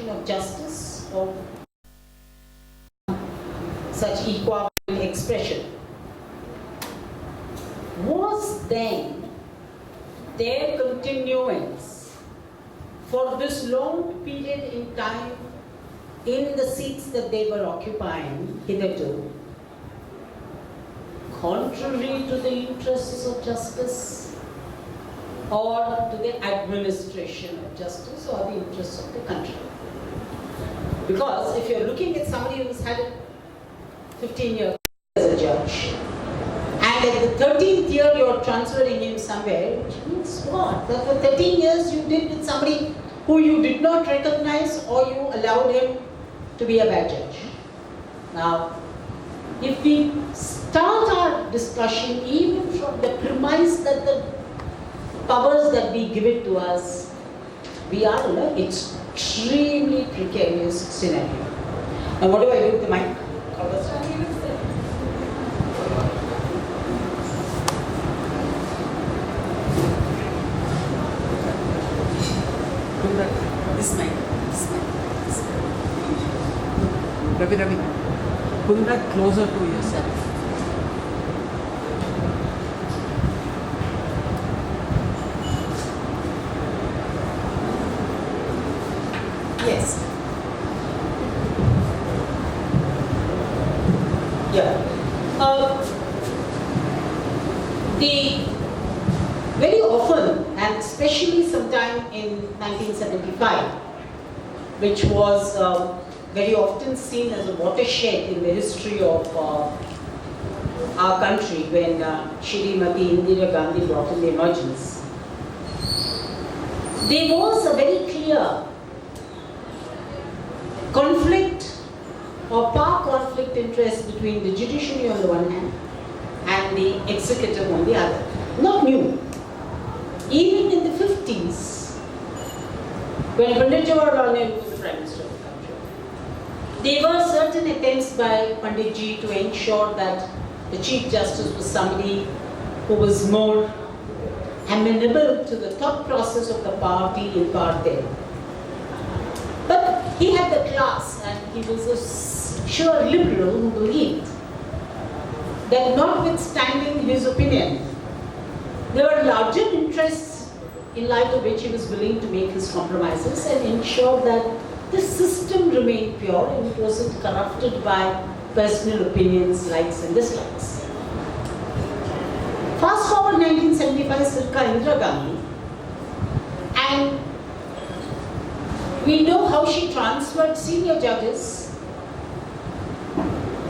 notion of justice or such equal expression was then their continuance for this long period in time in the seats that they were occupying hitherto, contrary to the interests of justice or to the administration of justice or the interests of the country. Because if you're looking at somebody who's had 15 years as a judge, and at the 13th year you're transferring him somewhere, which means what? That for 13 years you did with somebody who you did not recognize or you allowed him to be a bad judge. Now, if we start our discussion even from the premise that the powers that be given to us, we are in an extremely precarious scenario. Now, what do I do with the mic? This mic. Ravi, pull that closer to yourself. Yes. Yeah. Very often, and especially sometime in 1975, which was very often seen as a watershed in the history of our country when Shrimati Indira Gandhi brought in the emergence, there was a very clear conflict or power conflict interest between the judiciary on the one hand and the executive on the other. Not new. Even in the 50s, when Pandit Jawaharlal Nehru was the Prime Minister of the country, there were certain attempts by Pandit Ji to ensure that the Chief Justice was somebody who was more amenable to the thought process of the party in power there. But he had the class, and he was a sure liberal who believed that notwithstanding his opinion, there were larger interests in light of which he was willing to make his compromises and ensure that the system remained pure and it wasn't corrupted by personal opinions, likes and dislikes. Fast forward 1975, Circa Indira Gandhi, and we know how she transferred senior judges.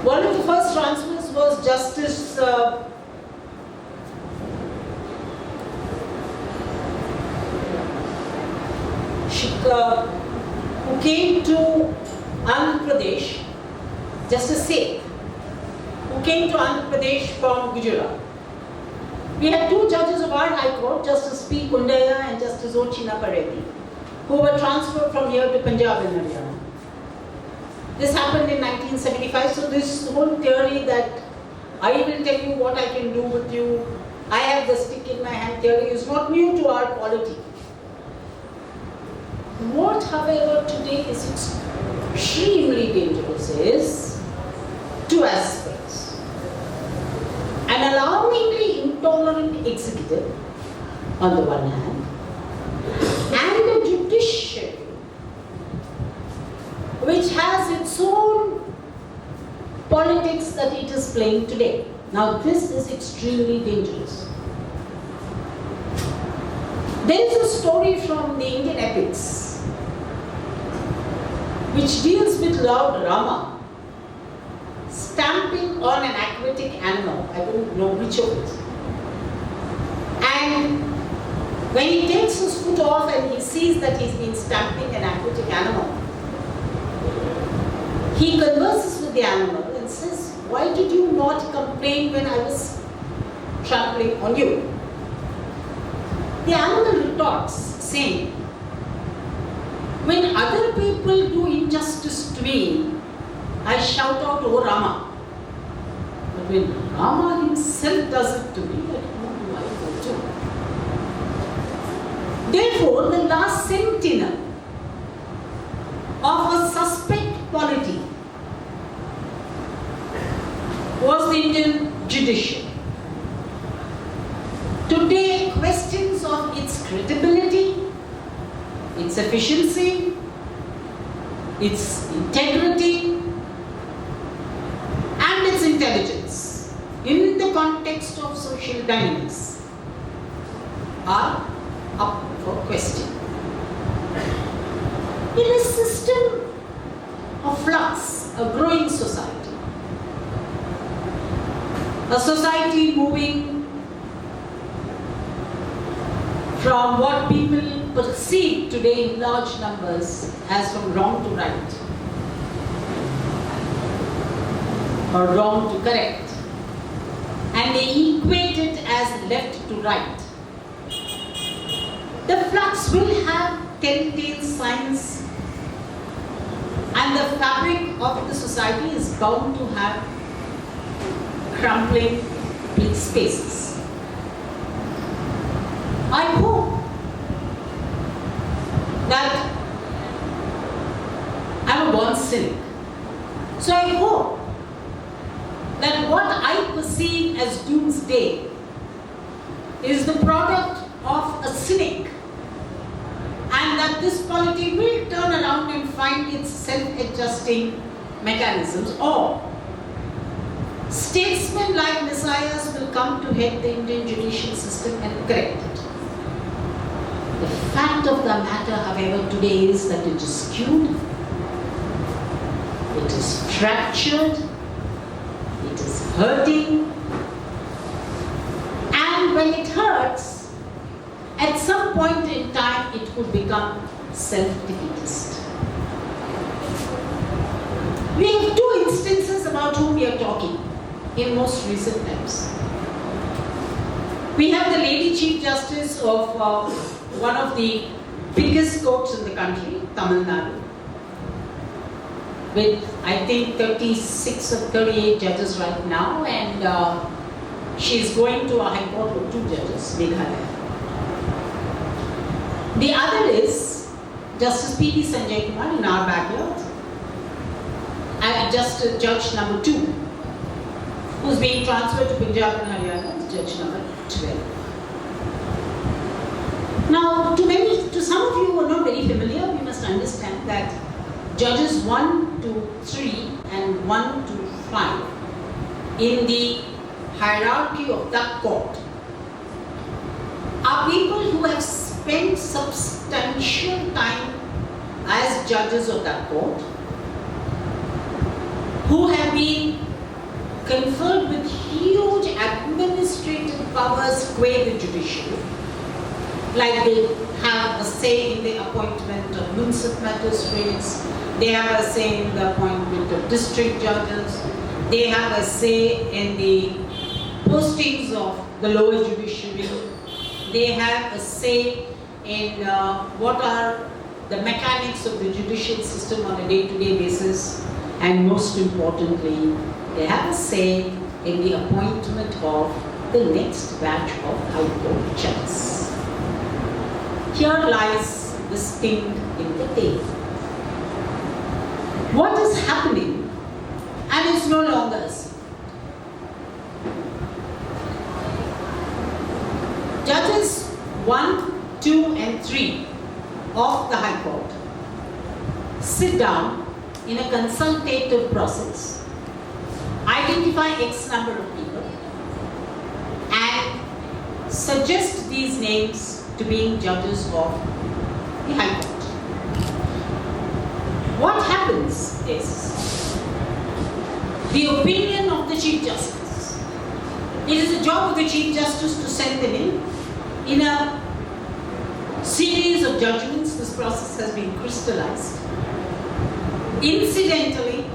One of the first transfers was Justice who came to Andhra Pradesh, Justice Sept, who came to Andhra Pradesh from Gujarat. We had two judges of our High Court, Justice P. Kundaya and Justice O. Chinnapareddy, who were transferred from here to Punjab and Haryana. This happened in 1975, so this whole theory that I will tell you what I can do with you, I have the stick in my hand theory is not new to our polity. What, however, today is extremely dangerous is two aspects. An alarmingly intolerant executive on the one hand, and a judiciary which has its own politics that it is playing today. Now this is extremely dangerous. There is a story from the Indian epics which deals with Lord Rama stamping on an aquatic animal. I don't know which of it. And when he takes his foot off and he sees that he's been stamping an aquatic animal, he converses with the animal and says, "Why did you not complain when I was trampling on you?" The animal retorts, saying, "When other people do injustice to me, I shout out, 'Oh Rama.' But when Rama himself does it to me, who do I go to?" Therefore, the last sentinel Indian judiciary. Today, questions of its credibility, its efficiency, its integrity, and its intelligence in the context of social dynamics are up for question. In a system of flux, a growing society, a society moving from what people perceive today in large numbers as from wrong to right or wrong to correct, and they equate it as left to right. The flux will have telltale signs, and the fabric of the society is bound to have crumbling spaces. I hope that I'm a born cynic. So I hope that what I perceive as doomsday is the product of a cynic, and that this polity will turn around and find its self-adjusting mechanisms, or statesmen like messiahs will come to head the Indian judicial system and correct it. The fact of the matter, however, today is that it is skewed, it is fractured, it is hurting, and when it hurts, at some point in time it could become self-defeatist. We have two instances about whom we are talking in most recent times. We have the Lady Chief Justice of one of the biggest courts in the country, Tamil Nadu, with I think 36 or 38 judges right now, and she is going to a High Court with 2 judges, Meghalaya. The other is Justice P.D. Sanjay Kumar in our backyard, and Justice Judge number 2, who is being transferred to Punjab and Haryana as Judge number 12. Now, to some of you who are not very familiar, we must understand that judges 1 to 3 and 1 to 5 in the hierarchy of that court are people who have spent substantial time as judges of that court, who have been conferred with huge administrative powers qua the judiciary, like they have a say in the appointment of municipal magistrates, they have a say in the appointment of district judges, they have a say in the postings of the lower judiciary, they have a say in what are the mechanics of the judicial system on a day-to-day basis, and most importantly, they have a say in the appointment of the next batch of High Court judges. Here lies the sting in the tail. What is happening, and it's no longer a secret. Judges 1, 2, and 3 of the High Court sit down in a consultative process, identify X number of people, and suggest these names to being judges of the High Court. What happens is the opinion of the Chief Justice. It is the job of the Chief Justice to send them in a series of judgments. This process has been crystallized. Incidentally,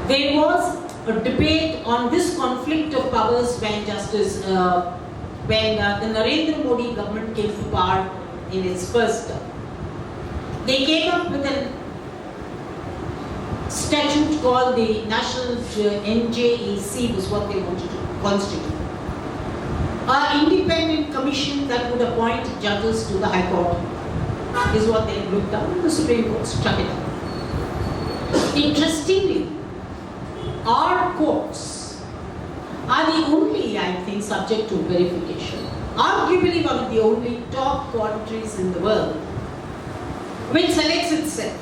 there was a debate on this conflict of powers when the Narendra Modi government came to power in its first term. They came up with a statute called the National NJEC, was what they wanted to constitute. An independent commission that would appoint judges to the High Court is what they looked up, and the Supreme Court struck it down. Interestingly, our courts are the only, I think, subject to verification, arguably one of the only top countries in the world which selects itself.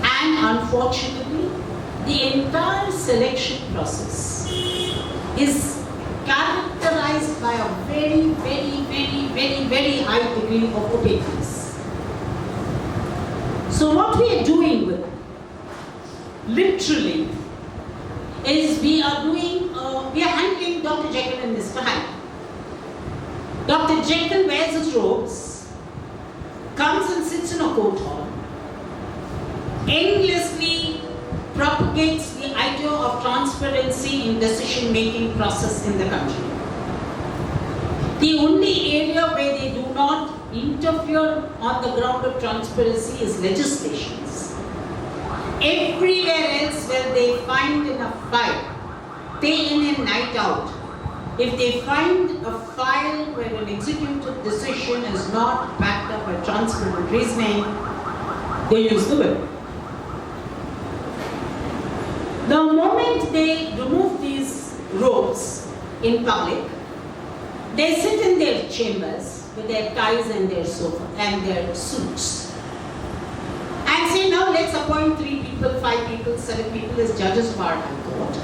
And unfortunately, the entire selection process is characterized by a very high degree of opaqueness. So what we are doing with it, literally, is we are handling Dr. Jekyll and Mr. Hyde. Dr. Jekyll wears his robes, comes and sits in a court hall, endlessly propagates the idea of transparency in decision-making process in the country. The only area where they do not interfere on the ground of transparency is legislations. Everywhere else where they find in a file, day in and night out, if they find a file where an executive decision is not backed up by transparent reasoning, they use the whip. The moment they remove these robes in public, they sit in their chambers with their ties and their sofa and their suits and say, now let's appoint 3 people, 5 people, 7 people as judges of our High Court.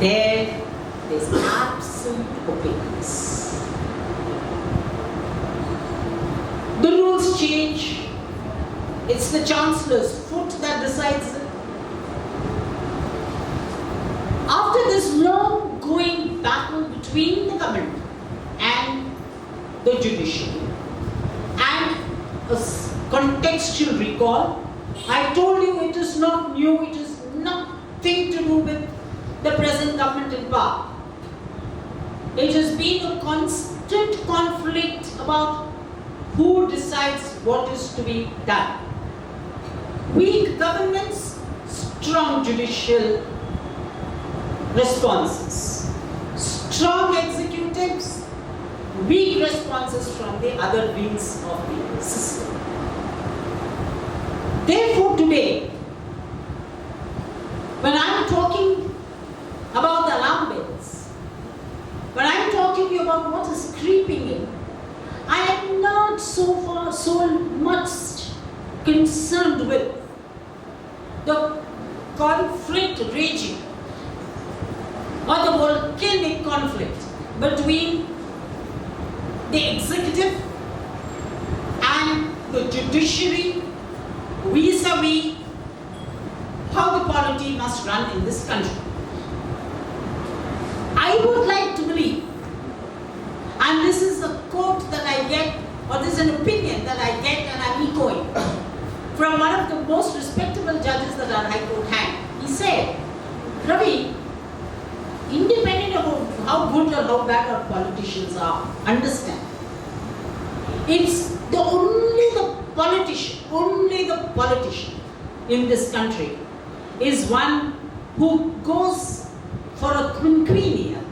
And there's absolute opaqueness. The rules change. It's the Chancellor's foot that decides it. After this long-going battle between the government and the judiciary, and a contextual recall, I told you it is not new, it is nothing to do with the present government in power. It has been a constant conflict about who decides what is to be done. Weak governments, strong judicial responses. Strong executives, weak responses from the other wings of the system. Therefore, today, when I am talking about the alarm bells, when I am talking about what is creeping in, I am not so much concerned with the conflict raging or the volcanic conflict between the executive and the judiciary vis-a-vis how the polity must run in this country. I would like to believe, and this is a quote that I get, or this is an opinion that I get and I'm echoing, from one of the most respectable judges that our High Court had. He said, Ravi, independent of how good or how bad our politicians are, understand, it's only the politician in this country is one who goes for a quinquennial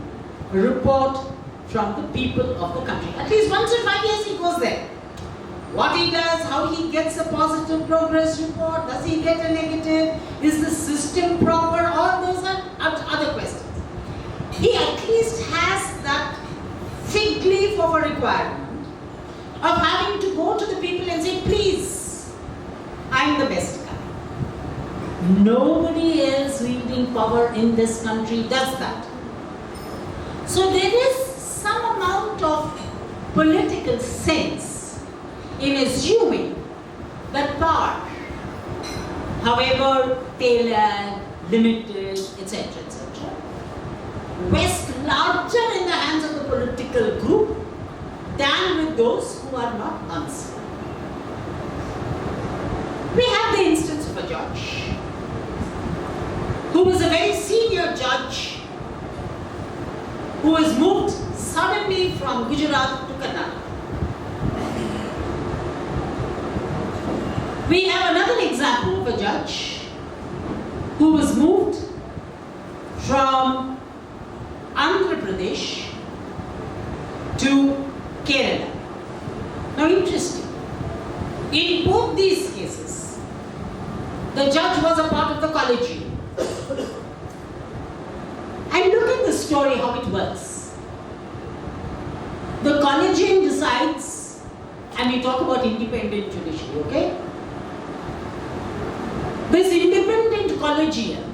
report from the people of the country. At least once in 5 years he goes there. What he does, how he gets a positive progress report, does he get a negative, is the system proper, all those are other questions. He at least has that fig leaf of a requirement of having to go to the people and say, please, I'm the best guy. Nobody else wielding power in this country does that. So there is some amount of political sense in assuming that power, however tailored, limited, etc., rests larger in the hands of the political group than with those who are not answered. We have the instance of a judge who was a very senior judge who was moved suddenly from Gujarat to Karnataka. We have another example of a judge who was moved from Andhra Pradesh to Kerala. Now interesting, in both these cases, The judge was a part of the collegium. And look at the story, how it works. The collegium decides, and we talk about independent judiciary, okay? This independent collegium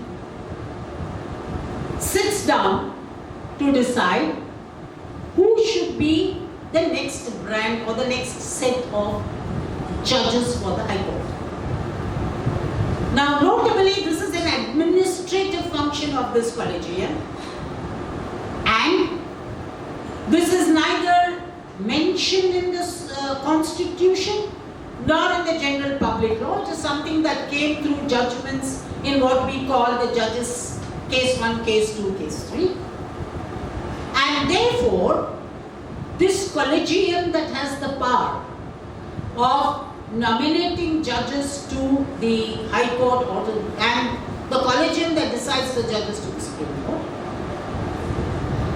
sits down to decide who should be the next rank or the next set of judges for the High Court. Now, notably, this is an administrative function of this collegium, and this is neither mentioned in this constitution nor in the general public law. It is something that came through judgments in what we call the judges case 1, case 2, case 3. And therefore, this collegium that has the power of nominating judges to the High Court and the collegium that decides the judges to the Supreme Court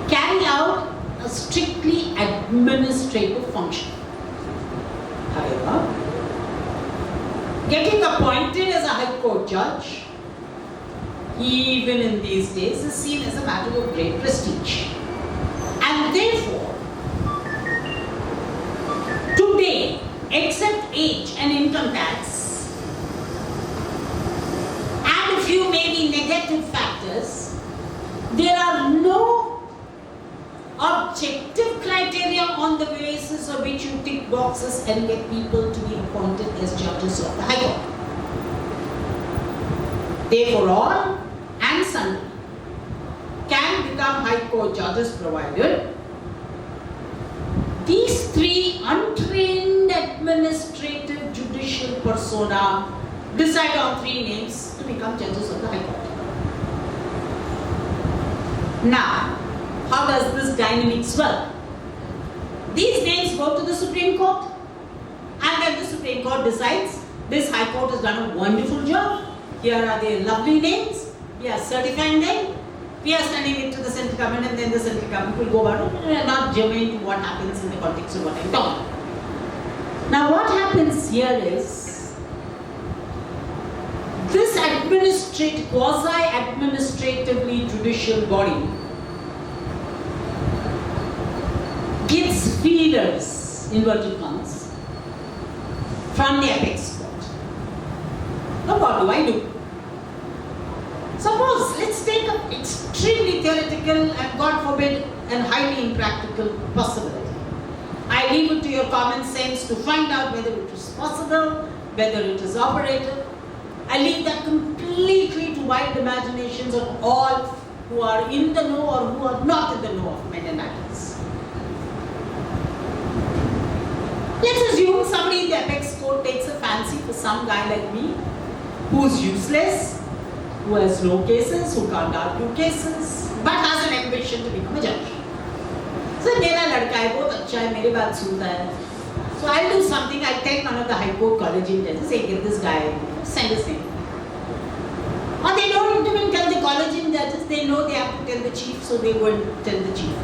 carry out a strictly administrative function. However, getting appointed as a High Court judge, even in these days, is seen as a matter of great prestige. And therefore, today, except age and income tax, and a few maybe negative factors, there are no objective criteria on the basis of which you tick boxes and get people to be appointed as judges of the High Court. Therefore, all and sundry can become High Court judges provided these three untrained administrative judicial persona decide on three names to become judges of the High Court. Now, how does this dynamics work? These names go to the Supreme Court, and then the Supreme Court decides this High Court has done a wonderful job. Here are their lovely names. We are certifying them. We are sending it to the central government, and then the central government will go about it, not germane to what happens in the context of what I'm talking. Now, what happens here is this quasi-administratively judicial body gives feelers, inverted commas, from the apex court. Now, what do I do? Suppose, let's take an extremely theoretical and, God forbid, and highly impractical possibility. I leave it to your common sense to find out whether it is possible, whether it is operative. I leave that completely to wild imaginations of all who are in the know or who are not in the know of men and matters. Let's assume somebody in the apex court takes a fancy for some guy like me, who's useless, who has no cases, who can't argue cases, but has an ambition to become a judge. So, मेरा लड़का है, बहुत अच्छा है, मेरी बात सुनता है. So, I'll do something. I'll tell one of the High Court collegium judges, say, get this guy, send his name. Or they don't even tell the collegium judges, they know they have to tell the chief, so they won't tell the chief.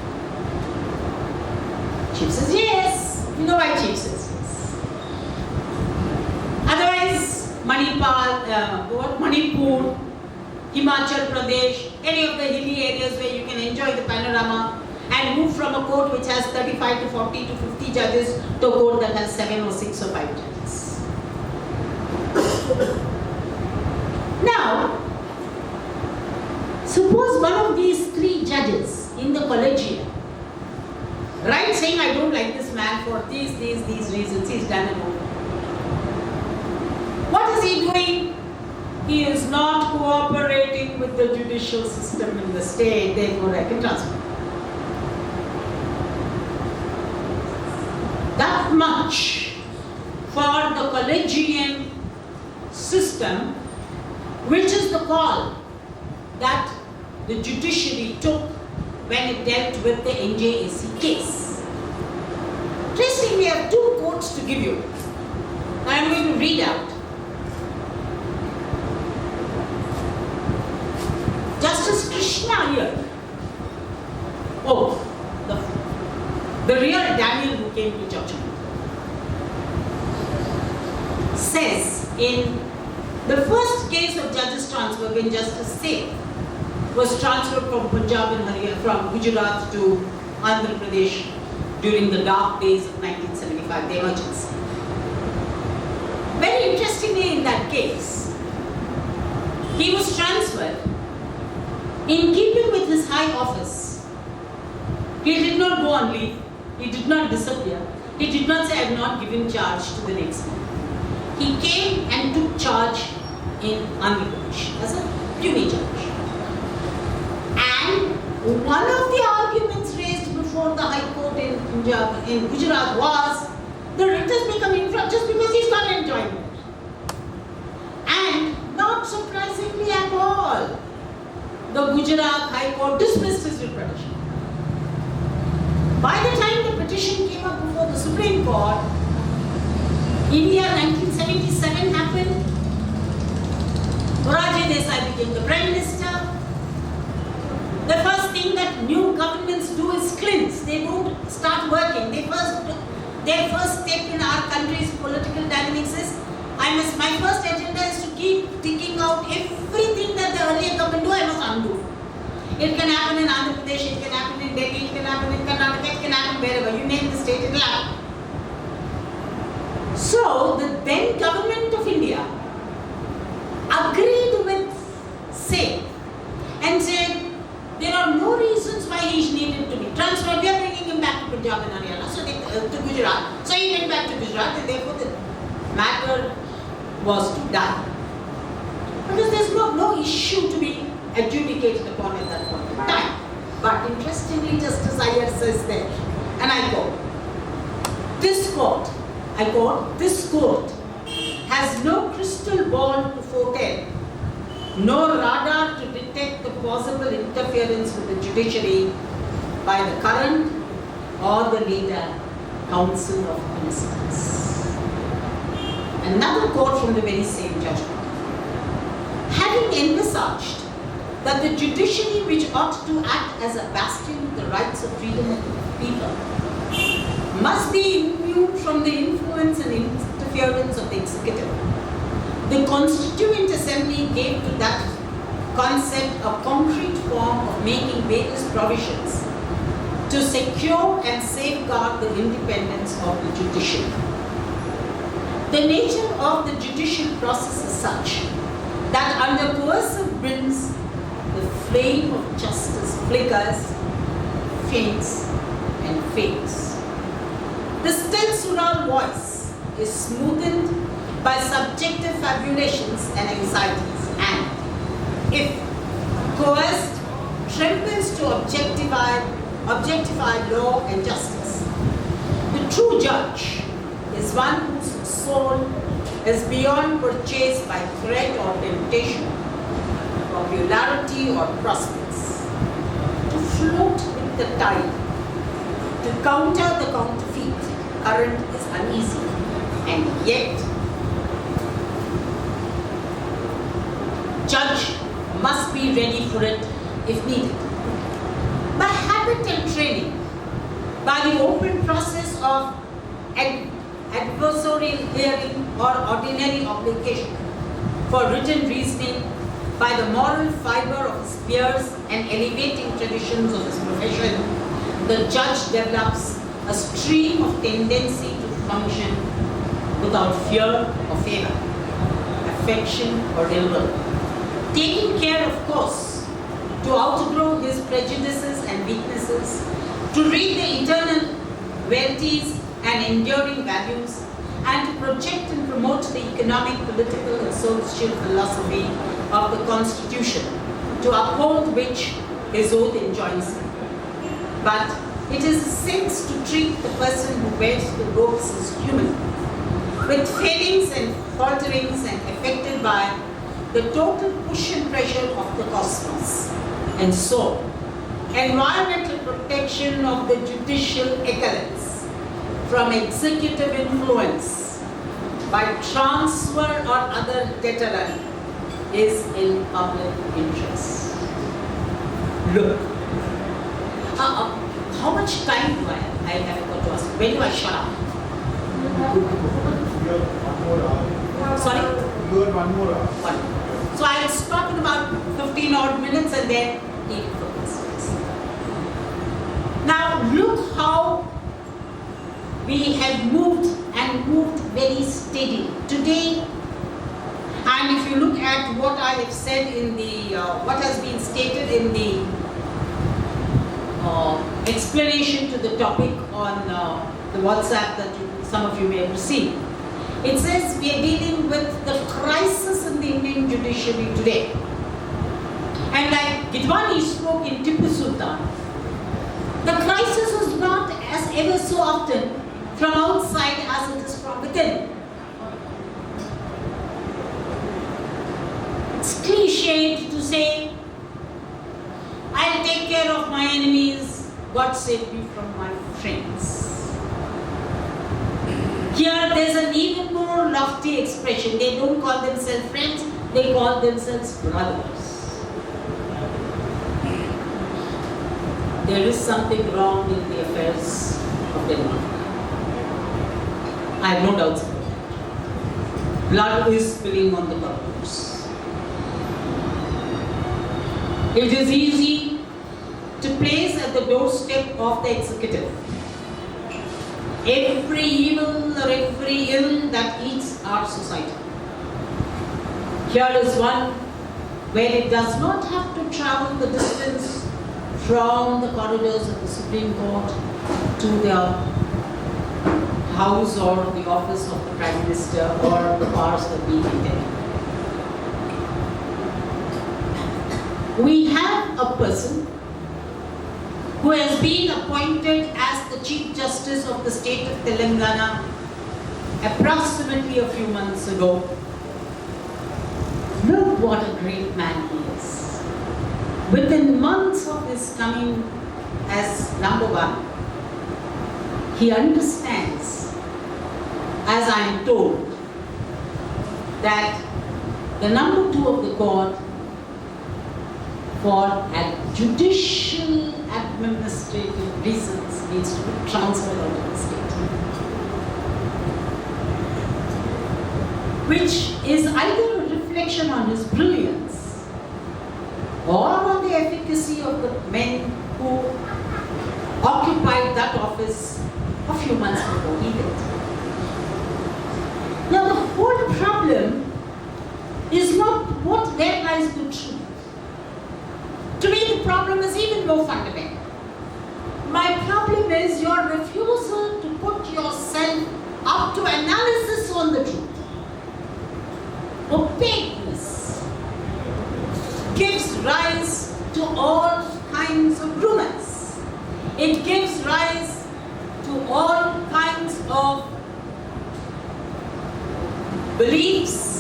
Chief says yes. You know why chief says yes. Otherwise, Manipur, Himachal Pradesh, any of the hilly areas where you can enjoy the panorama, and move from a court which has 35 to 40 to 50 judges to a court that has 7 or 6 or 5 judges. Now, suppose one of these 3 judges in the collegium writes saying, I don't like this man for these reasons, he's done it all. What is he doing? He is not cooperating with the judicial system in the state, therefore I can transfer. That much for the collegium system, which is the call that the judiciary took when it dealt with the NJAC case. Interestingly, we have 2 quotes to give you. I am going to read out. Justice Krishna here. The real Daniel who came to judgment says in The first case of judges transfer when Justice Sept was transferred from Punjab and Haryana, from Gujarat to Andhra Pradesh during the dark days of 1975, the emergency. Very interestingly in that case, he was transferred in keeping with his high office. He did not go on leave, he did not disappear, he did not say I have not given charge to the next man. He came and took charge in Andhra Pradesh as a puny judge. And one of the arguments raised before the High Court in Punjab, in Gujarat was the writ has become infra just because he's got enjoyment. And not surprisingly at all, the Gujarat High Court dismissed his writ petition. By the time the petition came up before the Supreme Court, India 1977 happened. Morarji Desai became the Prime Minister. The first thing that new governments do is cleanse. They don't start working. Their first step in our country's political dynamics is, my first agenda is to keep digging out everything that the earlier government do, I must undo. It can happen in Andhra Pradesh, it can happen in Delhi, it can happen in Karnataka, it can happen wherever. You name the state, it will happen. So, the then government of India agreed with Sept and said, there are no reasons why he is needed to be transferred. We are bringing him back to Punjab and Haryana, to Gujarat. So he went back to Gujarat and therefore the matter was to die. Because there is no issue to be adjudicated upon at that point in time. But interestingly, Justice Iyer says there, and I quote, this court has no crystal ball to foretell, no radar to detect the possible interference with the judiciary by the current or the later Council of Ministers. Another quote from the very same judgment. Having envisaged that the judiciary, which ought to act as a bastion of the rights of freedom of the people, must be immune from the influence and interference of the executive, the Constituent Assembly gave to that concept a concrete form of making various provisions to secure and safeguard the independence of the judiciary. The nature of the judicial process is such that under coercive winds, the flame of justice flickers, faints, and fades. The still sural voice is smoothened by subjective fabulations and anxieties, and, if coerced, trembles to objectify law and justice. The true judge is one whose soul is beyond purchase by threat or temptation, popularity or prospects. To float with the tide, to counter the counterfeit current is uneasy, and yet judge must be ready for it if needed. By habit and training, by the open process of adversarial hearing or ordinary obligation for written reasoning, by the moral fiber of his peers and elevating traditions of his profession, the judge develops a stream of tendency to function without fear or favor, affection or ill will, taking care, of course, to outgrow his prejudices and weaknesses, to read the internal verities and enduring values, and to project and promote the economic, political, and social philosophy of the Constitution, to uphold which his oath enjoins him. But it is a sense to treat the person who wears the robes as human, with failings and falterings and affected by the total push and pressure of the cosmos. And so, environmental protection of the judicial excellence from executive influence by transfer or other deterrent is in public interest. Look, how much time do I have? I have got to ask. When do I shut up? Sorry? You got one more hour. One. So I'll stop in about 15 odd minutes and then take it for questions. Now look how we have moved and moved very steady. Today, and if you look at what I have said in the, what has been stated in the explanation to the topic on the WhatsApp that some of you may have received, it says we are dealing with the crisis in the Indian judiciary today. And like Gidwani spoke in Tipu Sultan, the crisis is not as ever so often from outside as it is from within. It's cliched to say, I'll take care of my enemies, God save me from my friends. Here there's an even more lofty expression. They don't call themselves friends, they call themselves brothers. There is something wrong in the affairs of Denmark. I have no doubts about it. Blood is spilling on the corridors. It is easy to place at the doorstep of the executive every evil or every ill that eats our society. Here is one where it does not have to travel the distance from the corridors of the Supreme Court to the house or the office of the Prime Minister or the powers that be in Delhi. We have a person who has been appointed as the Chief Justice of the state of Telangana approximately a few months ago. Look what a great man he is. Within months of his coming as number one, he understands, as I am told, that the number two of the court for judicial administrative reasons needs to be transferred out of the state. Which is either a reflection on his brilliance or on the efficacy of the men who occupied that office a few months before he did. Now the whole problem is not where lies the truth. To me, the problem is even more fundamental. My problem is your refusal to put yourself up to analysis on the truth. Opaqueness gives rise to all kinds of rumors. It gives rise to all kinds of beliefs,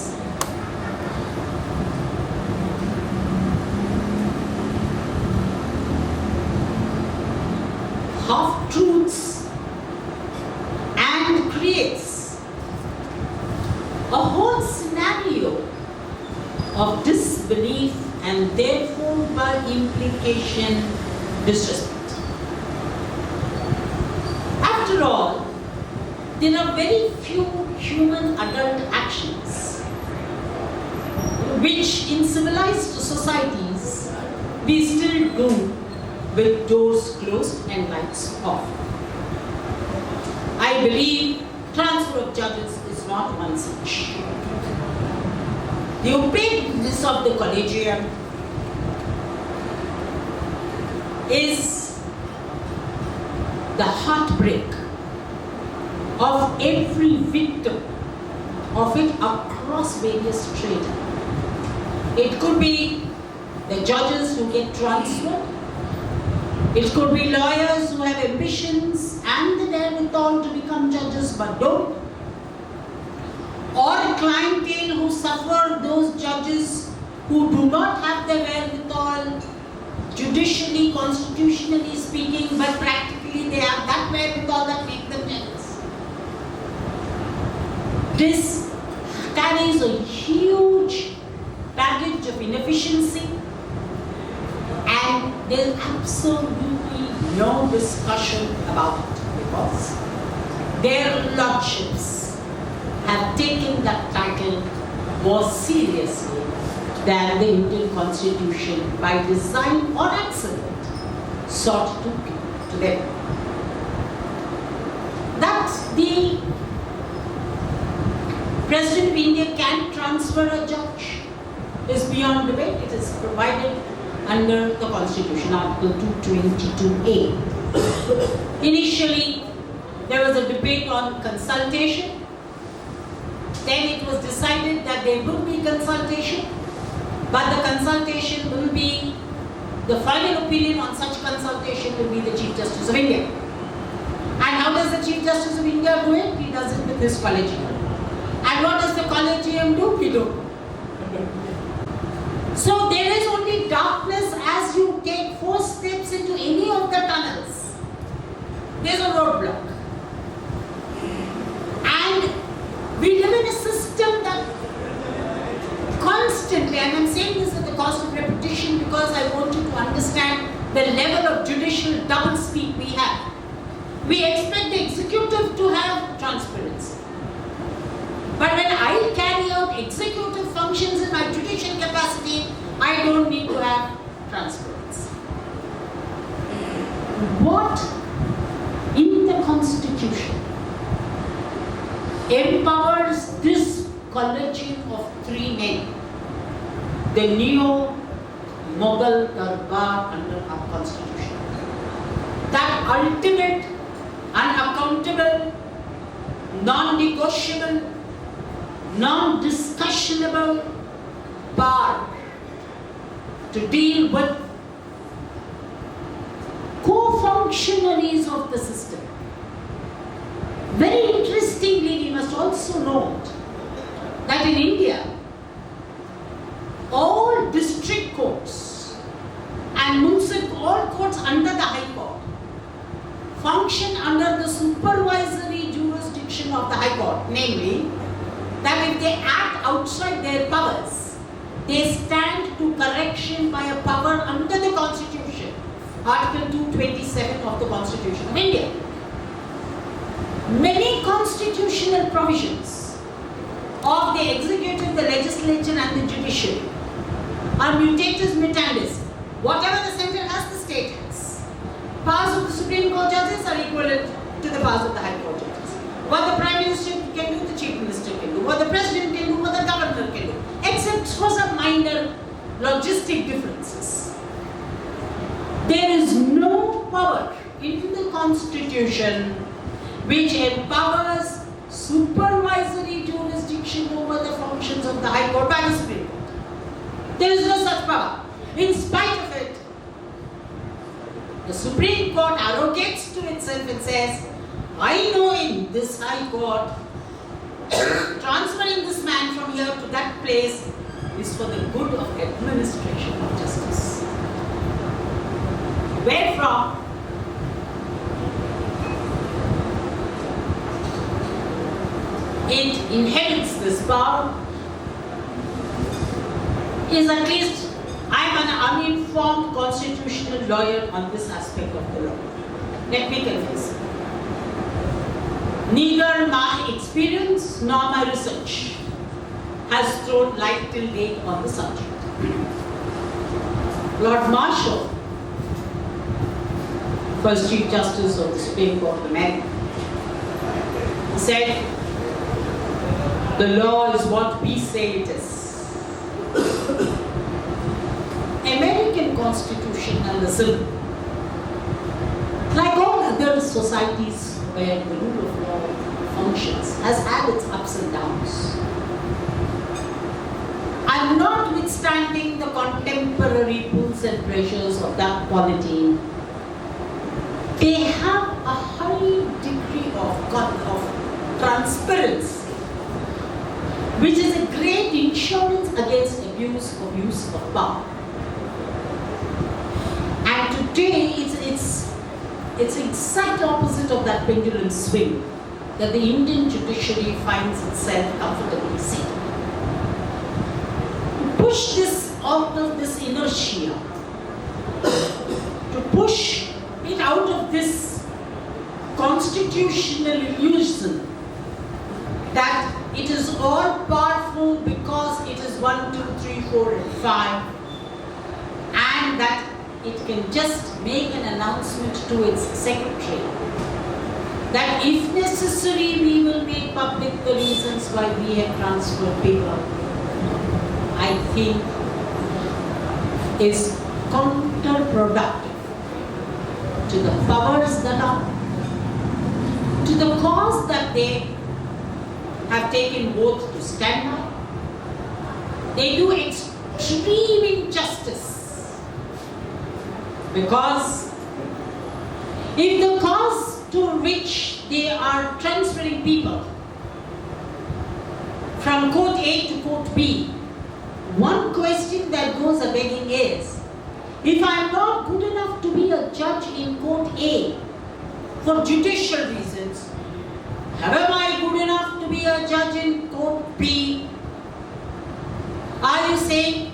half-truths, and creates a whole scenario of disbelief and therefore by implication disrespect. After all, there are very few human adult actions which in civilized societies we still do with doors closed and lights off. I believe transfer of judges is not one such. The opaqueness of the collegium is the heartbreak of every victim of it across various trades. It could be the judges who get transferred. It could be lawyers who have ambitions and the wherewithal to become judges but don't. Or a clientele who suffer those judges who do not have the wherewithal, judicially, constitutionally speaking, but practically they have that wherewithal that make them judges. This carries a huge baggage of inefficiency, and there is absolutely no discussion about it because their lordships have taken that title more seriously than the Indian Constitution, by design or accident, sought to give to them. That the President of India can transfer a judge is beyond debate. It is provided under the Constitution, Article 222A. Initially, there was a debate on consultation. Then it was decided that there will be consultation, but the consultation will be, the final opinion on such consultation will be the Chief Justice of India. And how does the Chief Justice of India do it? He does it with his collegium. And what does the collegium do? We do. So there is only darkness as you take 4 steps into any of the tunnels. There's a roadblock. And we live in a system that constantly, and I'm saying this at the cost of repetition because I want you to understand the level of judicial doublespeak we have. We expect the executive to have transparency. But when I carry out executive functions in my judicial capacity, I don't need to have transparency. What in the Constitution empowers this collegium of 3 men, the neo-Mughal Darbar under our Constitution? That ultimate, unaccountable, non-negotiable, non-discussionable power to deal with co-functionaries of the system. Very interestingly, we must also note that in India, all district courts and all courts under the High Court function under the supervisory jurisdiction of the High Court, namely, that if they act outside their powers, they stand to correction by a power under the Constitution, Article 227 of the Constitution of India. Many constitutional provisions of the executive, the legislature and the judiciary are mutatis mutandis. Whatever the centre has, the state has. Powers of the Supreme Court judges are equivalent to the powers of the High Court judges. What the Prime Minister can do, the Chief Minister can do. What the President can do, what the Governor can do. Except for some minor logistic differences. There is no power in the Constitution which empowers supervisory jurisdiction over the functions of the High Court by the Supreme Court. There is no such power. In spite of it, the Supreme Court arrogates to itself and says, I know in this High Court, transferring this man from here to that place is for the good of administration of justice. Wherefrom, it inherits this power, is at least, I am an uninformed constitutional lawyer on this aspect of the law. Let me confess. Neither my experience nor my research has thrown light till date on the subject. Lord Marshall, first Chief Justice of the Supreme Court of America, said, the law is what we say it is. American constitutionalism, like all other societies where the rule of law functions, has had its ups and downs. And notwithstanding the contemporary pulls and pressures of that quality, they have a high degree of transparency, which is a great insurance against abuse of use of power. And today, it's the exact opposite of that pendulum swing that the Indian judiciary finds itself comfortably seated. To push this out of this inertia, to push it out of this constitutional illusion that it is all powerful because it is 1, 2, 3, 4, and 5, and that it can just make an announcement to its secretary that if necessary we will make public the reasons why we have transferred people, I think is counterproductive to the powers that are, to the cause that they have taken both to stand up. They do extreme injustice, because if the cause to which they are transferring people from court A to court B, one question that goes a begging is, if I am not good enough to be a judge in court A for judicial reasons, how am I good enough to be a judge in court B? Are you saying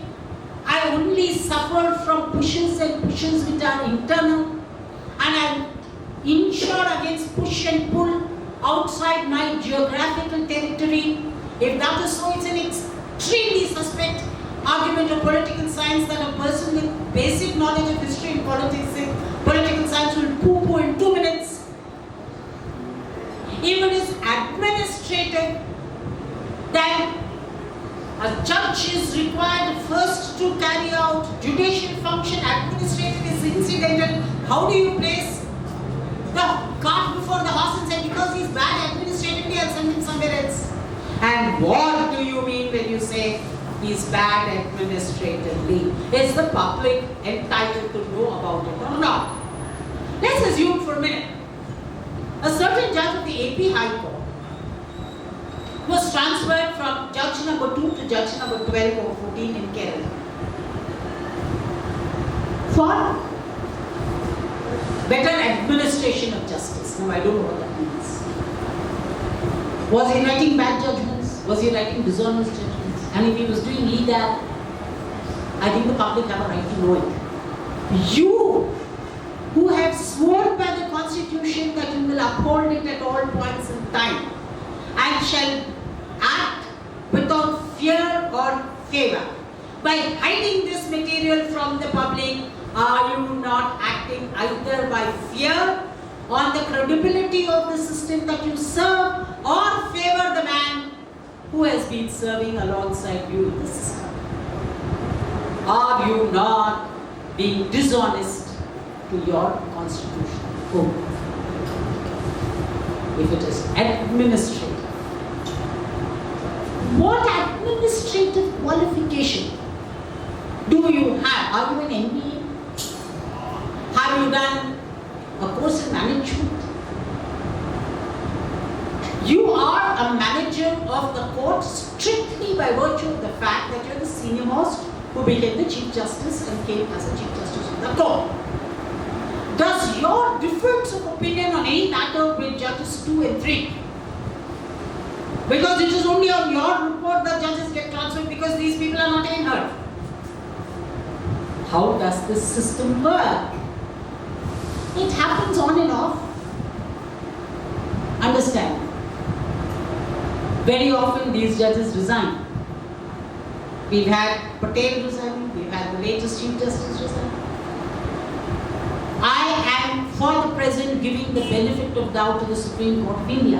I only suffer from pushes and pushes which are internal, and I insure against push and pull outside my geographical territory? If that is so, it's an extremely suspect argument of political science that a person with basic knowledge of history and political science will poo-poo in 2 minutes. If it is administrative, then a judge is required first to carry out judicial function. Administrative is incidental. How do you place the cart before the horse and say, because he's bad administratively, I'll send him somewhere else? And what do you mean when you say he's bad administratively? Is the public entitled to know about it or not? Let's assume for a minute a certain judge of the AP High Court was transferred from judge number 2 to judge number 12 or 14 in Kerala for better administration of justice. Now I don't know what that means. Was he writing bad judgments? Was he writing dishonest judgments? And if he was doing either, I think the public have a right to know it. You who have sworn by the Constitution that you will uphold it at all points in time and shall act without fear or favor, by hiding this material from the public, are you not acting either by fear on the credibility of the system that you serve, or favor the man who has been serving alongside you in the system? Are you not being dishonest to your constitution? If it is administrative, what administrative qualification do you have? Are you an MBA? Have you done a course in management? You are a manager of the court strictly by virtue of the fact that you are the senior most who became the Chief Justice and came as a Chief Justice of the court. Does your difference of opinion on any matter with judges 2 and 3, because it is only on your report that judges get transferred because these people are not even heard? How does this system work? It happens on and off. Understand? Very often these judges resign. We've had Patel resign, we've had the latest Chief Justice resign. I am for the present giving the benefit of doubt to the Supreme Court of India.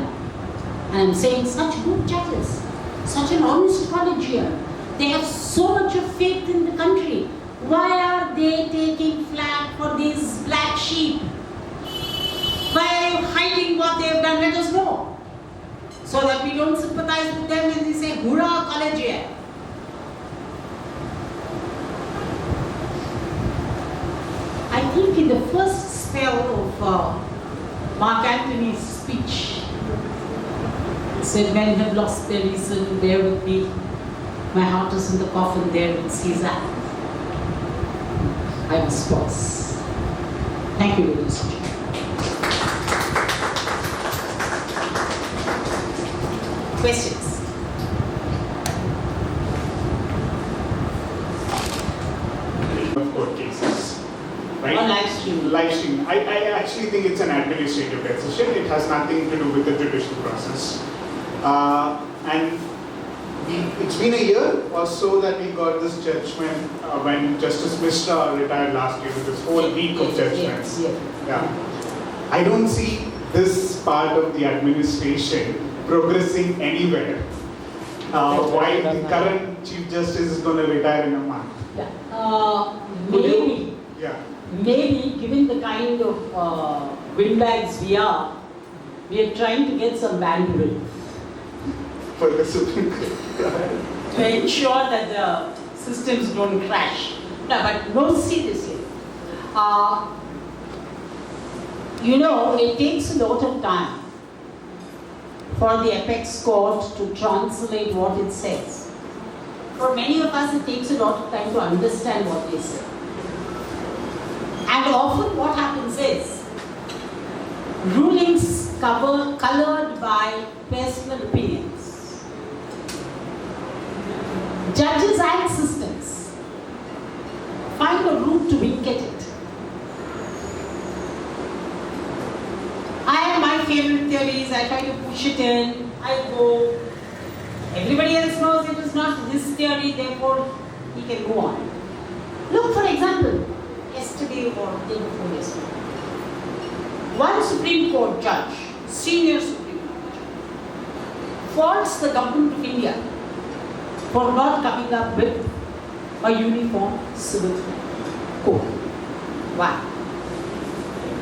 And I'm saying such good judges, such an honest collegiate, they have so much of faith in the country. Why are they taking flag for these black sheep? Why are you hiding what they have done? Let us know, so that we don't sympathize with them when they say, "Hurrah, collegiate." I think in the first spell of Mark Antony's speech, he said, "Men have lost their reason, bear with me. My heart is in the coffin there with Caesar. I must pause." Thank you, ladies and gentlemen. Questions? Of court cases, right? On live stream. Live stream. I actually think it's an administrative decision. It has nothing to do with the judicial process. And it's been a year or so that we got this judgment when Justice Mishra retired last year with this whole week of judgments. Yeah. I don't see this part of the administration progressing anywhere. While the current Chief Justice is going to retire in a month. Yeah. Maybe. Yeah. Maybe, given the kind of windbags we are trying to get some bandwidth For the Supreme Court. to ensure that the systems don't crash. No, but no, seriously. It takes a lot of time for the apex court to translate what it says. For many of us, it takes a lot of time to understand what they say. And often what happens is, rulings colored by personal opinions. Judges and systems find a route to wink at it. I have my favorite theories, I try to push it in, I go. Everybody else knows it is not his theory, therefore he can go on. Look, for example, yesterday or day before yesterday, one Supreme Court judge, senior Supreme Court judge, faults the government of India for not coming up with a uniform civil code. Why?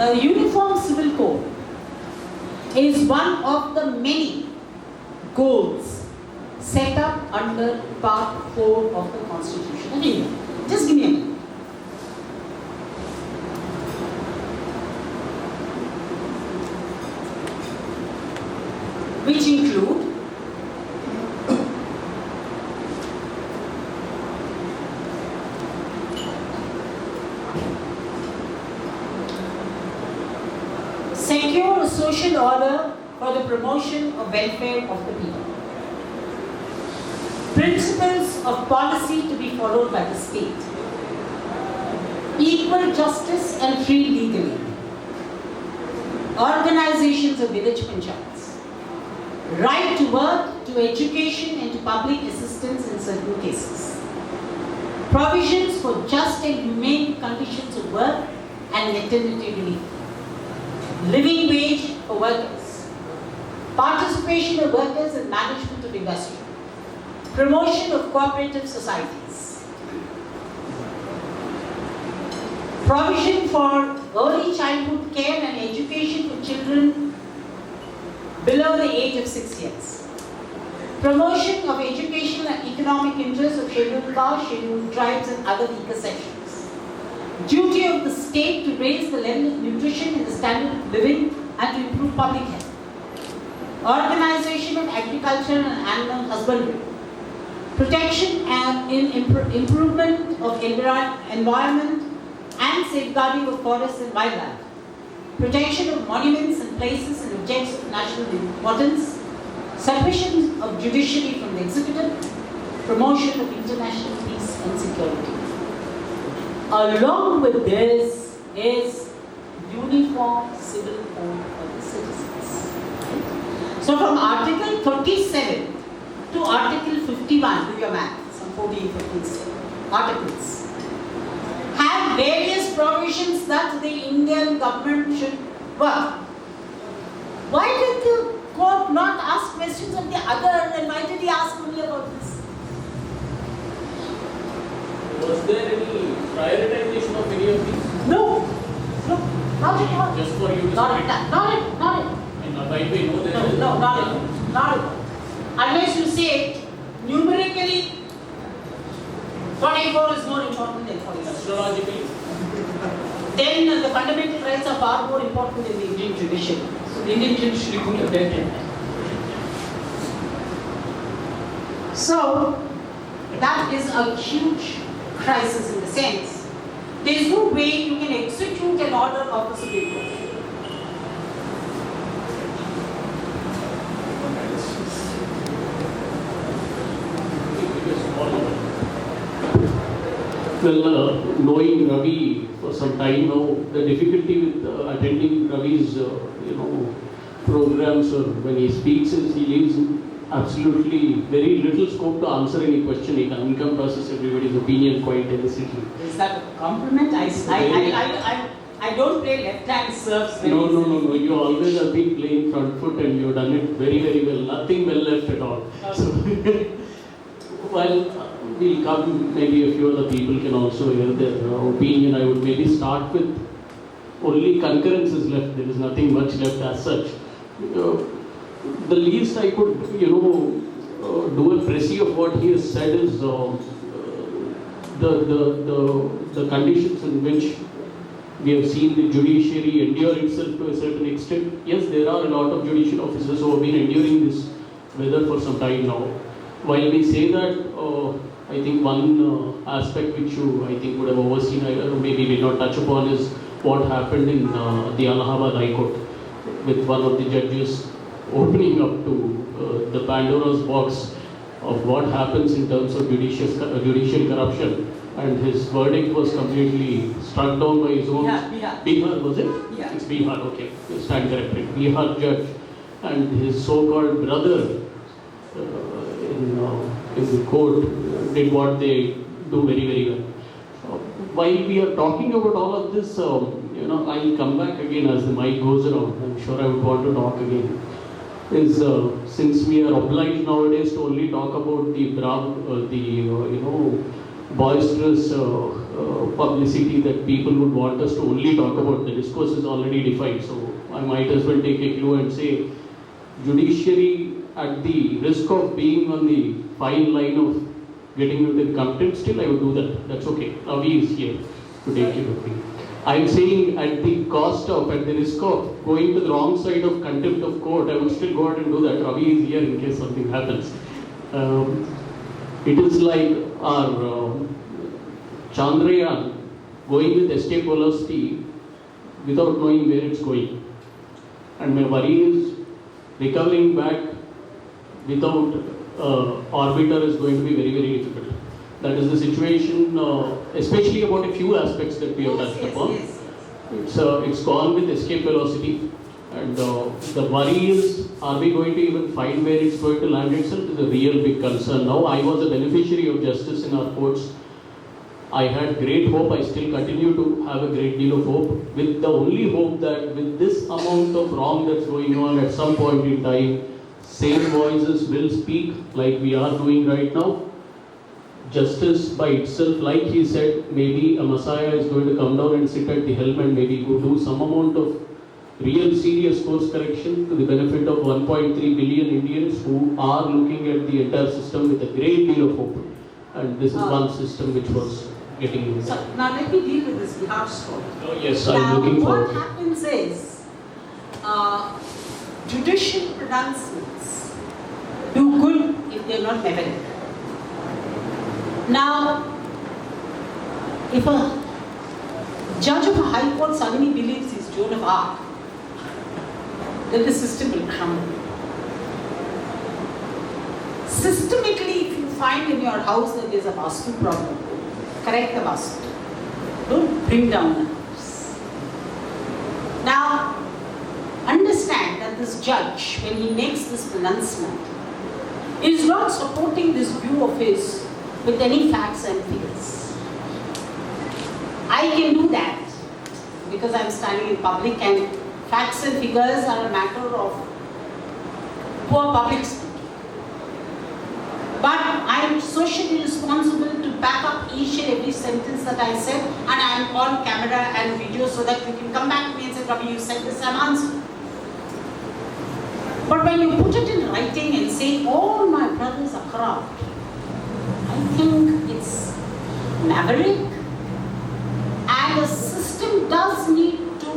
A uniform civil code is one of the many goals set up under Part 4 of the Constitution of India. Just give me a minute. Which include secure a social order for the promotion of welfare of the people. Principles of policy to be followed by the state. Equal justice and free legally. Organizations of village panchayats. Right to work, to education and to public assistance in certain cases. Provisions for just and humane conditions of work and maternity relief. Living wage for workers. Participation of workers in management of industry. Promotion of cooperative societies. Provision for early childhood care and education for children below the age of 6 years. Promotion of educational and economic interests of scheduled castes, scheduled tribes and other weaker sections. Duty of the state to raise the level of nutrition and the standard of living and to improve public health. Organization of agriculture and animal husbandry. Protection and improvement of environment and safeguarding of forests and wildlife. Protection of monuments and places and objects of national importance. Separation of judiciary from the executive. Promotion of international peace and security. Along with this is uniform civil code for the citizens. So from Article 37 to Article 51, do your math, some 14, 15 articles, have various provisions that the Indian government should work. Why did the court not ask questions of the other, and why did he ask only about this? Was there any prioritization of any of these? No, not at all. Just for you to Not submit? at all. And might we know there is No, not at all. Unless you say numerically 44 is more important than 46. astrologically? Then the fundamental rights are far more important than the Indian judiciary. So the Indian judiciary could have dealt in that. So that is a huge crisis in the sense there is no way you can execute an order of the Supreme Court. Well, knowing Ravi for some time now, the difficulty with attending Ravi's, programs or when he speaks is he leaves absolutely very little scope to answer any question. He can process everybody's opinion quite innocently. Is that a compliment? I don't play left-hand serves very No. easily. You always have been playing front foot and you've done it very, very well. Nothing well left at all. Okay. So, while we'll come, maybe a few other people can also hear their opinion. I would maybe start with only concurrence is left. There is nothing much left as such. The least I could, do a précis of what he has said is the conditions in which we have seen the judiciary endure itself to a certain extent. Yes, there are a lot of judicial officers who have been enduring this weather for some time now. While we say that, I think one aspect which you, I think, would have overseen, maybe may not touch upon, is what happened in the Allahabad High Court with one of the judges opening up to the Pandora's box of what happens in terms of judicial corruption. And his verdict was completely struck down by his own Bihar, was it? Yeah. It's Bihar, okay. Stand corrected. Bihar judge and his so-called brother in the court did what they do very, very well. While we are talking about all of this, I'll come back again as the mic goes around. I'm sure I would want to talk again. Since we are obliged nowadays to only talk about the boisterous publicity that people would want us to only talk about, the discourse is already defined. So I might as well take a clue and say, judiciary, at the risk of being on the fine line of getting into the contempt, still I would do that. That's okay. Ravi is here to take care of me. I'm saying at the risk of going to the wrong side of contempt of court, I would still go out and do that. Ravi is here in case something happens. It is like our Chandrayaan going with escape velocity without knowing where it's going. And my worry is recovering back without orbiter is going to be very, very difficult. That is the situation, especially about a few aspects that we have touched upon. Yes. It's gone with escape velocity, and the worry is, are we going to even find where it's going to land itself? Is a real big concern. Now, I was a beneficiary of justice in our courts. I had great hope. I still continue to have a great deal of hope, with the only hope that with this amount of wrong that's going on, at some point in time, sane voices will speak like we are doing right now. Justice by itself, like he said, maybe a Messiah is going to come down and sit at the helm and maybe go do some amount of real serious course correction to the benefit of 1.3 billion Indians who are looking at the entire system with a great deal of hope. And this is one system which was getting... So now let me deal with this Bihar story. Oh yes, I'm looking forward. What happens is, judicial pronouncements do good if they're not maverick. Now, if a judge of a high court suddenly believes he's Joan of Arc, then the system will crumble. Systemically, if you find in your house that there's a vastu problem, correct the vastu. Don't bring down the house. Now, understand that this judge, when he makes this pronouncement, is not supporting this view of his with any facts and figures. I can do that because I'm standing in public and facts and figures are a matter of poor public speaking. But I'm socially responsible to back up each and every sentence that I said, and I'm on camera and video so that you can come back to me and say, Ravi, you said this, I'm answering. But when you put it in writing and say, all my brothers are corrupt, I think it's maverick, and the system does need to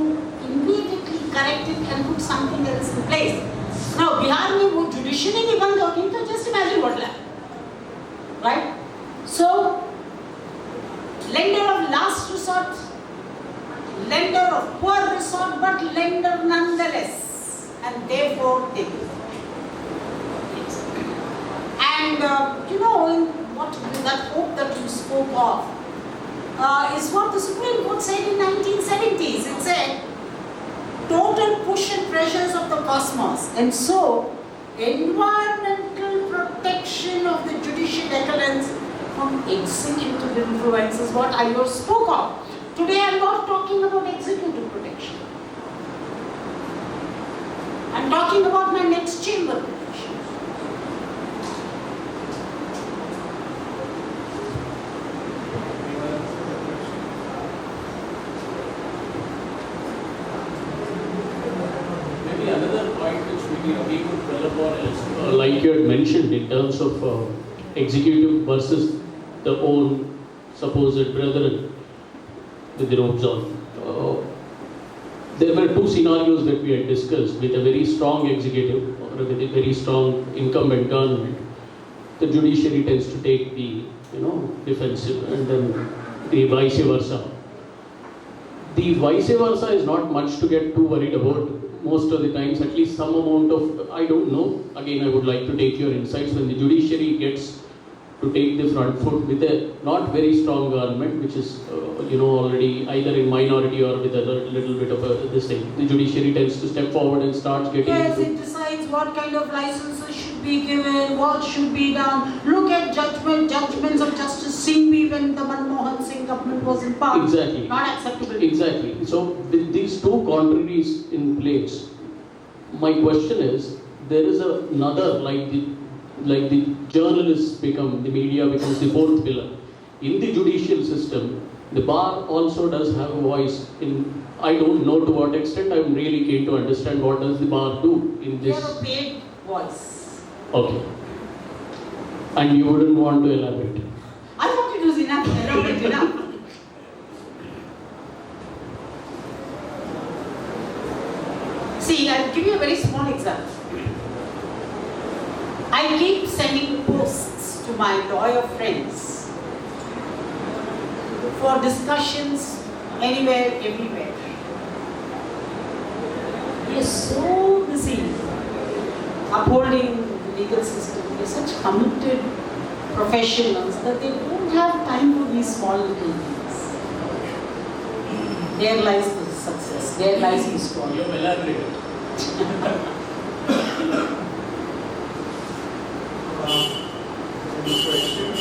immediately correct it and put something else in place. Now, Bihar mein wo judiciary bhi band ho gayi, so just imagine what will happen, right? So, lender of last resort, lender of poor resort, but lender nonetheless, and therefore they will. And that hope that you spoke of is what the Supreme Court said in 1970s. It said, total push and pressures of the cosmos. And so, environmental protection of the judicial excellence from executive influences, what I just spoke of. Today I am not talking about executive protection. I am talking about my next chamber protection. Maybe another point which we could dwell upon is, like you had mentioned, in terms of executive versus the own supposed brethren with the robes on. There were two scenarios that we had discussed. With a very strong executive or with a very strong incumbent government, the judiciary tends to take the defensive, and then the vice versa. The vice versa is not much to get too worried about. Most of the times, at least some amount of, I don't know, again I would like to take your insights, when the judiciary gets to take the front foot with a not very strong government, which is already either in minority or with a little bit of this thing, the judiciary tends to step forward and starts getting Yes, it decides what kind of licenses should be given, what should be done. Look at judgments of Justice Singhvi when the Manmohan Singh government was in power. Exactly. Not acceptable. Exactly. So with these two contraries in place, my question is, there is another, like the journalists become, the media becomes the fourth pillar. In the judicial system, the bar also does have a voice. I don't know to what extent. I'm really keen to understand what does the bar do in They this. have a paid voice. Okay. And you wouldn't want to elaborate? I thought it was elaborate enough. See, I'll give you a very small example. I keep sending posts to my lawyer friends for discussions anywhere, everywhere. They are so busy upholding the legal system. They are such committed professionals that they don't have time for these small little things. There lies the success. There lies the story. You have elaborated. Any questions?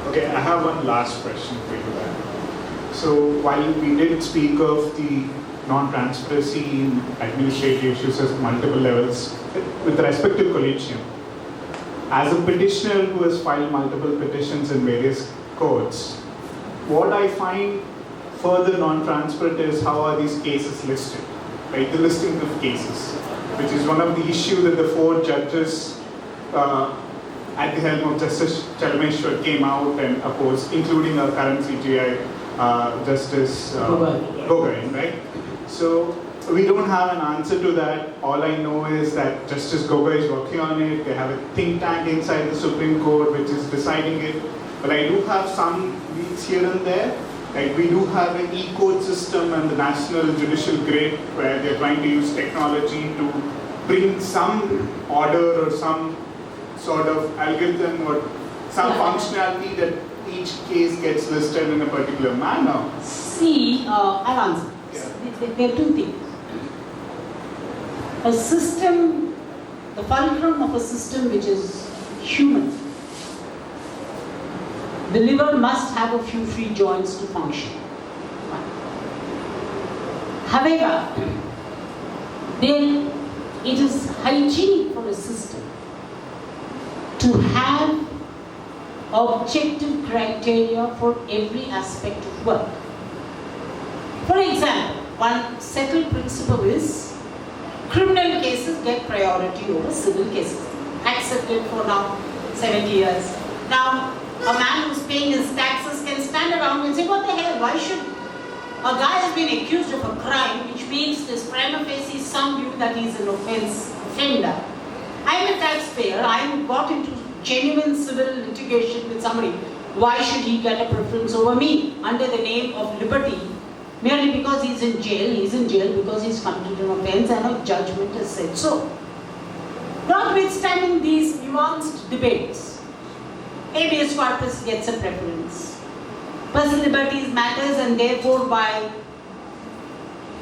Okay, I have one last question for you then. So while we did speak of the non-transparency in administrative issues at multiple levels, with respect to collegium, as a petitioner who has filed multiple petitions in various courts, what I find further non-transparent is how are these cases listed, right? The listing of cases, which is one of the issues that the four judges at the helm of Justice Chalmeshwar came out and opposed, including our current CGI Justice Gogoi, right? So we don't have an answer to that. All I know is that Justice Gogoi is working on it. They have a think tank inside the Supreme Court which is deciding it. But I do have some leaks here and there. Like we do have an e-court system and the National Judicial Grid where they're trying to use technology to bring some order or some sort of algorithm or some functionality that each case gets listed in a particular manner. See, I'll answer. There are two things. A system, the fulcrum of a system which is human, the liver must have a few free joints to function. However, then it is hygienic for a system to have objective criteria for every aspect of work. For example, one settled principle is criminal cases get priority over civil cases. Accepted for now 70 years. Now, a man who's paying his taxes can stand around and say, what the hell, why should a guy has been accused of a crime which means this prima facie some view that he's an offender. I'm a taxpayer, I'm got into genuine civil litigation with somebody. Why should he get a preference over me under the name of liberty? Merely because he's in jail because he's committed an offense and a judgment has said so. Notwithstanding these nuanced debates, habeas corpus gets a preference. Personal liberties matters and therefore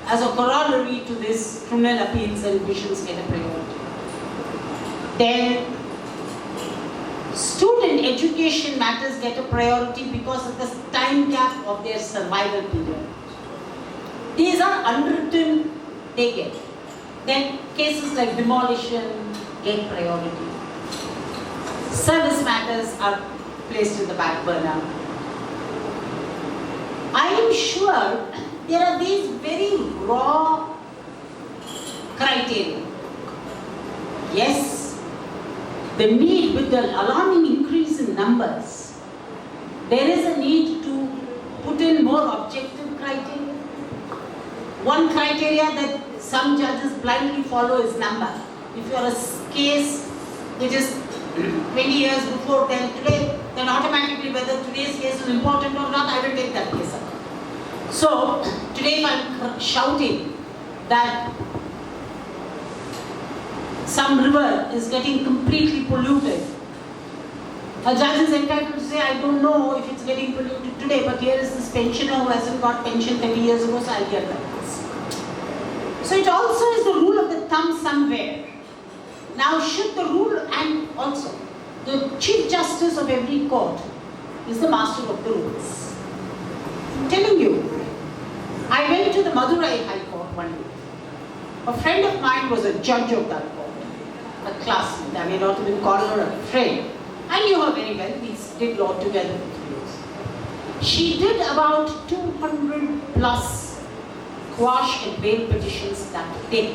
as a corollary to this, criminal appeals and petitions get a priority. Then student education matters get a priority because of the time gap of their survival period. These are unwritten, they get. Then cases like demolition get priority. Service matters are placed in the back burner. I am sure there are these very raw criteria. Yes, the need with the alarming increase in numbers, there is a need to put in more objective criteria. One criteria that some judges blindly follow is number. If you are a case which is 20 years before then today, then automatically whether today's case is important or not, I will take that case up. So today if I am shouting that some river is getting completely polluted, a judge is entitled to say, I don't know if it's getting polluted today, but here is this pensioner who hasn't got pension 30 years ago, so I'll get that. So it also is the rule of the thumb somewhere. Now should the rule, and also the Chief Justice of every court is the master of the rules. I'm telling you, I went to the Madurai High Court one day. A friend of mine was a judge of that court, a classmate. I may not even call her a friend. I knew her very well. We did law together for years. She did about 200 plus quash and bail petitions that day.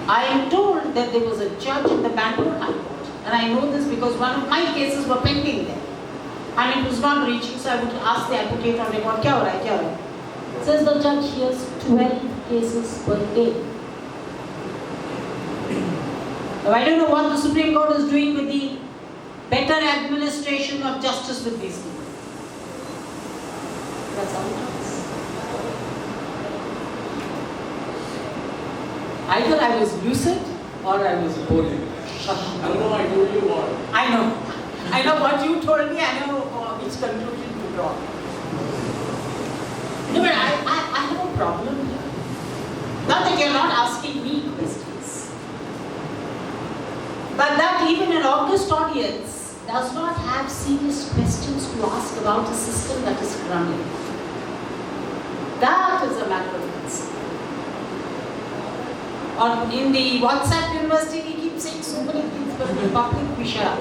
I am told that there was a judge in the Bangalore High Court, and I know this because one of my cases were pending there, and it was not reaching, so I would ask the advocate on record, kya ho raha hai, kya ho raha hai? Says the judge hears 12 cases per day. Now I don't know what the Supreme Court is doing with the better administration of justice with these people. That's how it is. Either I was lucid or I was bored. I don't know, I told you what. I know. I know what you told me, I know which conclusion to draw. No, but I have a problem here. Not that you're not asking me questions, but that even an August audience does not have serious questions to ask about a system that is crumbling. That is a matter of concern. Or in the WhatsApp university, we keep saying so many things, but in public, we shut up.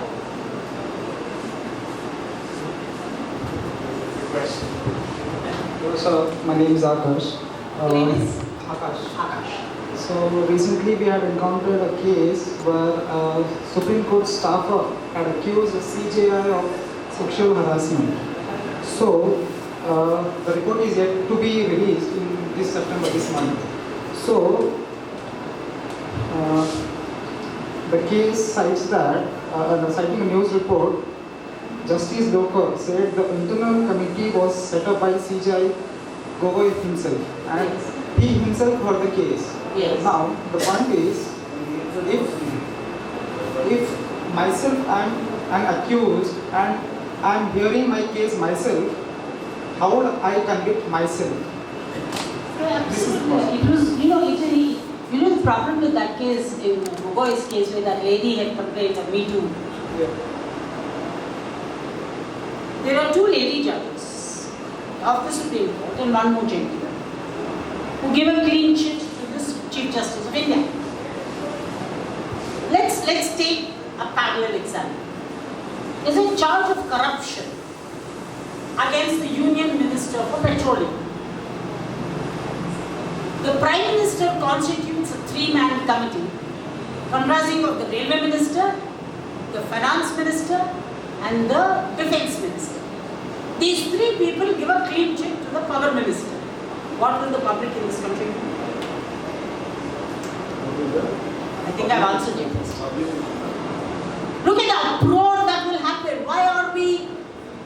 Question. So, my name is Akash. Name is? Akash. Akash. So, recently we had encountered a case where a Supreme Court staffer had accused a CJI of sexual harassment. So, the report is yet to be released in this September, this month. So, the case cites that, citing a news report, Justice Loker said the internal committee was set up by CJI Gogoi himself, and he himself heard the case. Yes. Now, the point is, if myself I'm accused and I'm hearing my case myself, how would I convict myself? Absolutely. It was, the problem with that case, in Gogoi's case, where that lady had complained of Me Too. Yeah. There are two lady judges of the Supreme Court and one more gentleman who give a clean sheet to this Chief Justice of India. Let's take a parallel example. There's a charge of corruption against the Union Minister for Petroleum. The Prime Minister constitutes a three-man committee comprising of the Railway Minister, the Finance Minister, and the Defence Minister. These three people give a clean check to the Power Minister. What will the public in this country do? I think I've answered your question. Look at the uproar that will happen.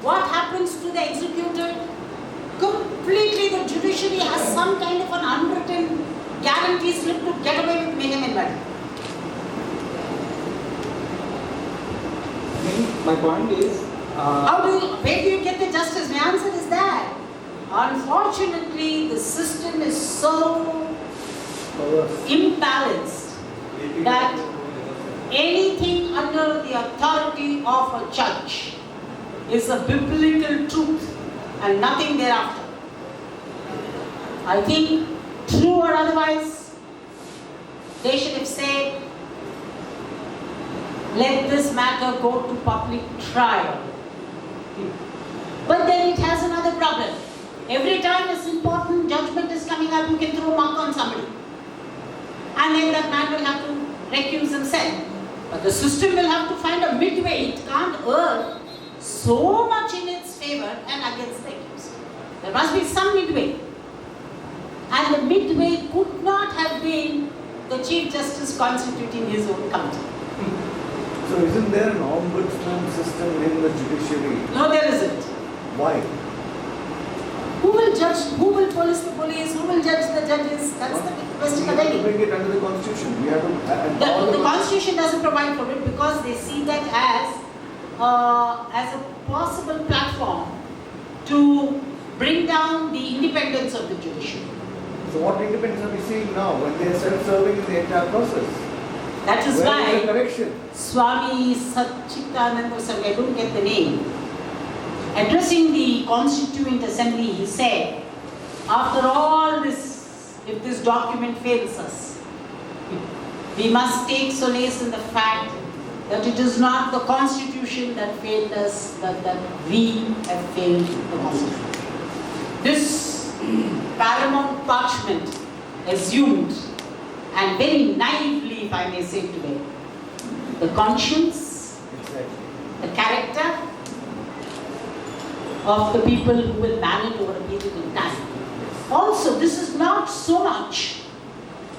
What happens to the executed? Completely the judiciary has some kind of an unwritten guarantee slip to get away with mayhem and murder. My point is, where do you get the justice? My answer is that, unfortunately, the system is so imbalanced that anything under the authority of a judge is a biblical truth and nothing thereafter. I think, true or otherwise, they should have said, let this matter go to public trial. But then it has another problem. Every time this important judgment is coming up, you can throw a mark on somebody. And then that man will have to recuse himself. But the system will have to find a midway. It can't err so much in its favor and against the accused. There must be some midway. And the midway could not have been the Chief Justice constituting his own committee. So isn't there an ombudsman system in the judiciary? No, there isn't. Why? Who will judge? Who will police the police? Who will judge the judges? That's the big question We have to again. bring it under the constitution. We have to. The Constitution doesn't provide for it because they see that as a possible platform to bring down the independence of the judiciary. So what independence are we seeing now when they are self-serving in the entire process? That is Where is the why correction? Swami Satchitananda or something, I don't get the name, addressing the Constituent Assembly, he said, after all this, if this document fails us, we must take solace in the fact that it is not the Constitution that failed us, but that we have failed the Constitution. This paramount parchment assumed, and very naively, if I may say today, the conscience, Exactly. the character of the people who will manage over a period of time. Also, this is not so much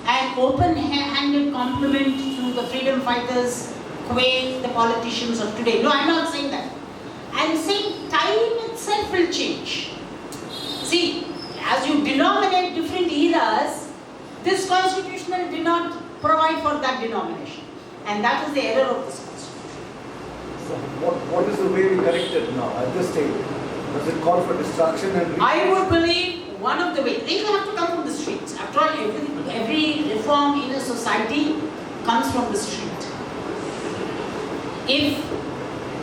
an open-handed compliment to the freedom fighters, the politicians of today. No, I'm not saying that. I'm saying time itself will change. See, as you denominate different eras, this constitutional did not provide for that denomination. And that is the error of this constitution. So what is the way we correct it now at this stage? Does it call for destruction and I would believe one of the ways, they will have to come from the streets. After all, every reform in a society comes from the street. If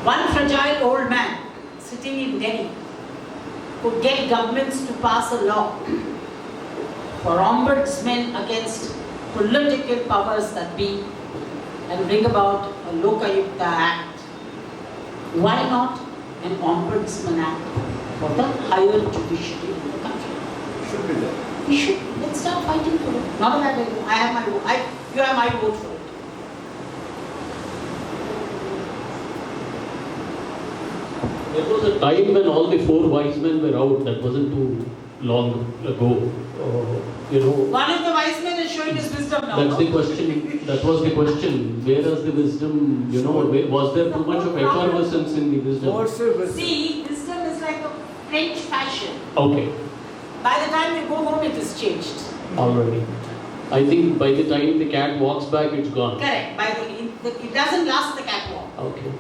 one fragile old man sitting in Delhi could get governments to pass a law for ombudsmen against political powers that be and bring about a Lokayukta Act, why not an Ombudsman Act for the higher judiciary in the country? should be there? We should. Let's start fighting for it. Not that I have my vote. You have my vote for it. There was a time when all the four wise men were out. That wasn't too long ago. One of the wise men is showing his wisdom now. That's the question. That was the question. Where is the wisdom? Was there too much of effervescence in the wisdom? What's the wisdom? See, wisdom is like a French fashion. Okay, By the time you go home, it is changed. already. I think by the time the cat walks back, it's gone. Correct. It doesn't last the catwalk. Okay.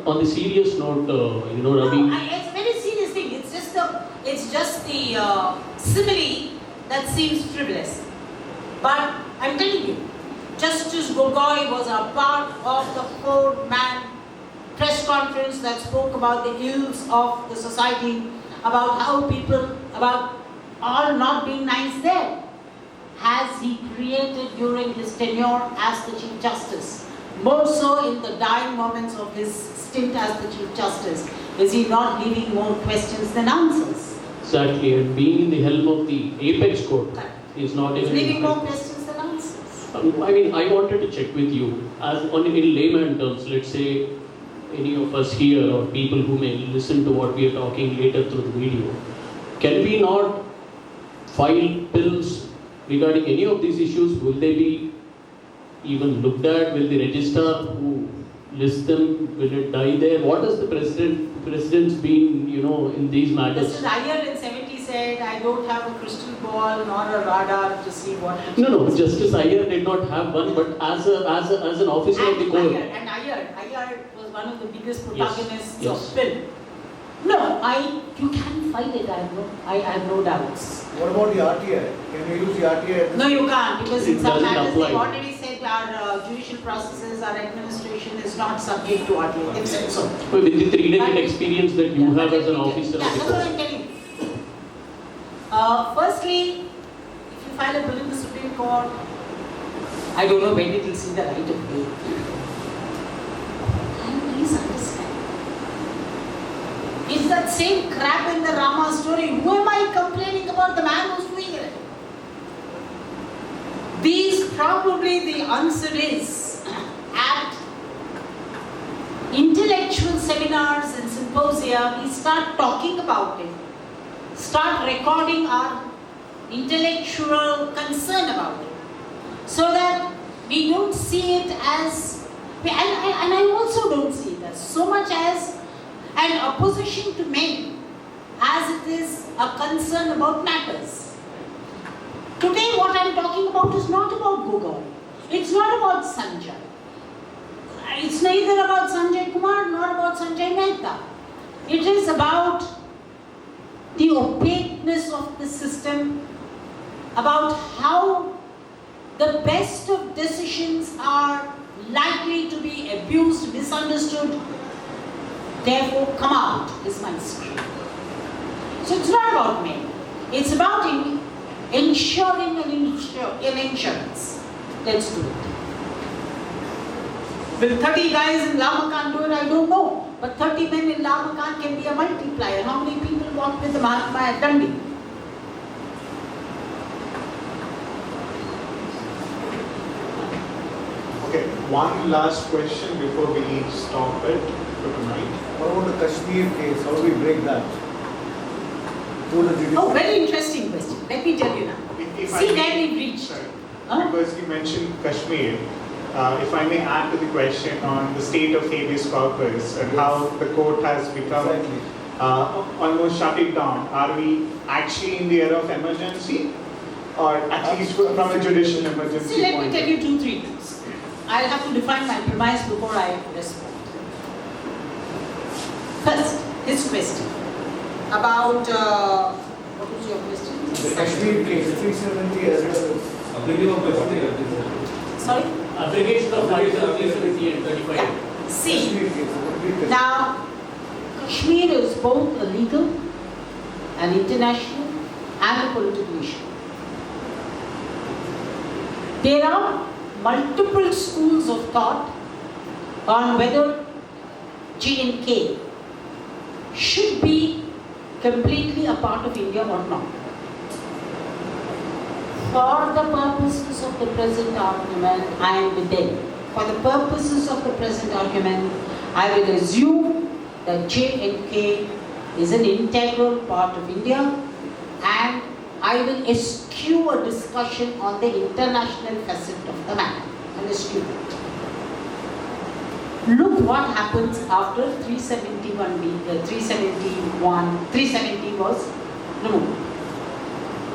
On the serious note, Ravi. No, it's a very serious thing. It's just the simile that seems frivolous. But I'm telling you, Justice Gogoi was a part of the four-man press conference that spoke about the ills of the society, about how people, about all not being nice there. Has he created during his tenure as the Chief Justice? More so in the dying moments of his stint as the Chief Justice. Is he not leaving more questions than answers? Exactly, and being in the helm of the apex court Correct. is not He's even. leaving more questions than answers. I wanted to check with you, in layman terms, let's say any of us here or people who may listen to what we are talking later through the video, can we not file bills regarding any of these issues? Will they be even looked at? Will the registrar who lists them, will it die there? What has the president's been, in these matters? Justice Iyer in 70 said, I don't have a crystal ball nor a radar to see what. No, Justice Iyer did not have one, but as an officer of the court. Iyer was one of the biggest Yes, protagonists yes. of bill. No, you can fight it, I have no doubts. What about the RTI? Can you use the RTI? No, you can't, because in It some doesn't matters apply. they've already said our judicial processes, our administration is not subject to RTA. They've said so. But with the 3-decade experience that you have as an officer Yeah, of the that's what court. I'm telling you. Firstly, if you file a bill in the Supreme Court, I don't know when it will see the light of day. And please understand. It's that same crap in the Rama story. Who am I complaining about? The man who's doing it. These probably the answer is at intellectual seminars and symposia, we start talking about it, start recording our intellectual concern about it, so that we don't see it as, and I also don't see it as so much as an opposition to men as it is a concern about matters. Today what I am talking about is not about Gogol. It's not about Sanjay. It's neither about Sanjay Kumar nor about Sanjay Mehta. It is about the opaqueness of the system, about how the best of decisions are likely to be abused, misunderstood, therefore come out, is my scream. So it's not about men. It's about ensuring an insurance. Let's do it. Will 30 guys in Makaan do it? I don't know. But 30 men in Makaan can be a multiplier. How many people walk with the Mahatma at Dandi? Okay, one last question before we stop it for tonight. What about the Kashmir case? How do we break that? Through the judiciary? Oh, very interesting question. Let me tell you now. If I See may- where we reached. Sorry. Huh? Because you mentioned Kashmir, if I may add to the question on the state of habeas corpus and how the court has become Exactly. almost shut it down. Are we actually in the era of emergency? Or at least from a judicial emergency See, let me point tell of you 2-3 things. I'll have to define my premise before I respond. First, his question about, what was your question? The Kashmir case, 370 as well Sorry? Application of Article 370 and 35. Yeah. as See, Kashmir case. What do we do? now, Kashmir is both a legal, an international, and a political issue. There are multiple schools of thought on whether J&K should be completely a part of India or not. For the purposes of the present argument, I am with them. For the purposes of the present argument, I will assume that J&K is an integral part of India, and I will eschew a discussion on the international facet of the matter. I'll eschew it. Look what happens after 370 was removed.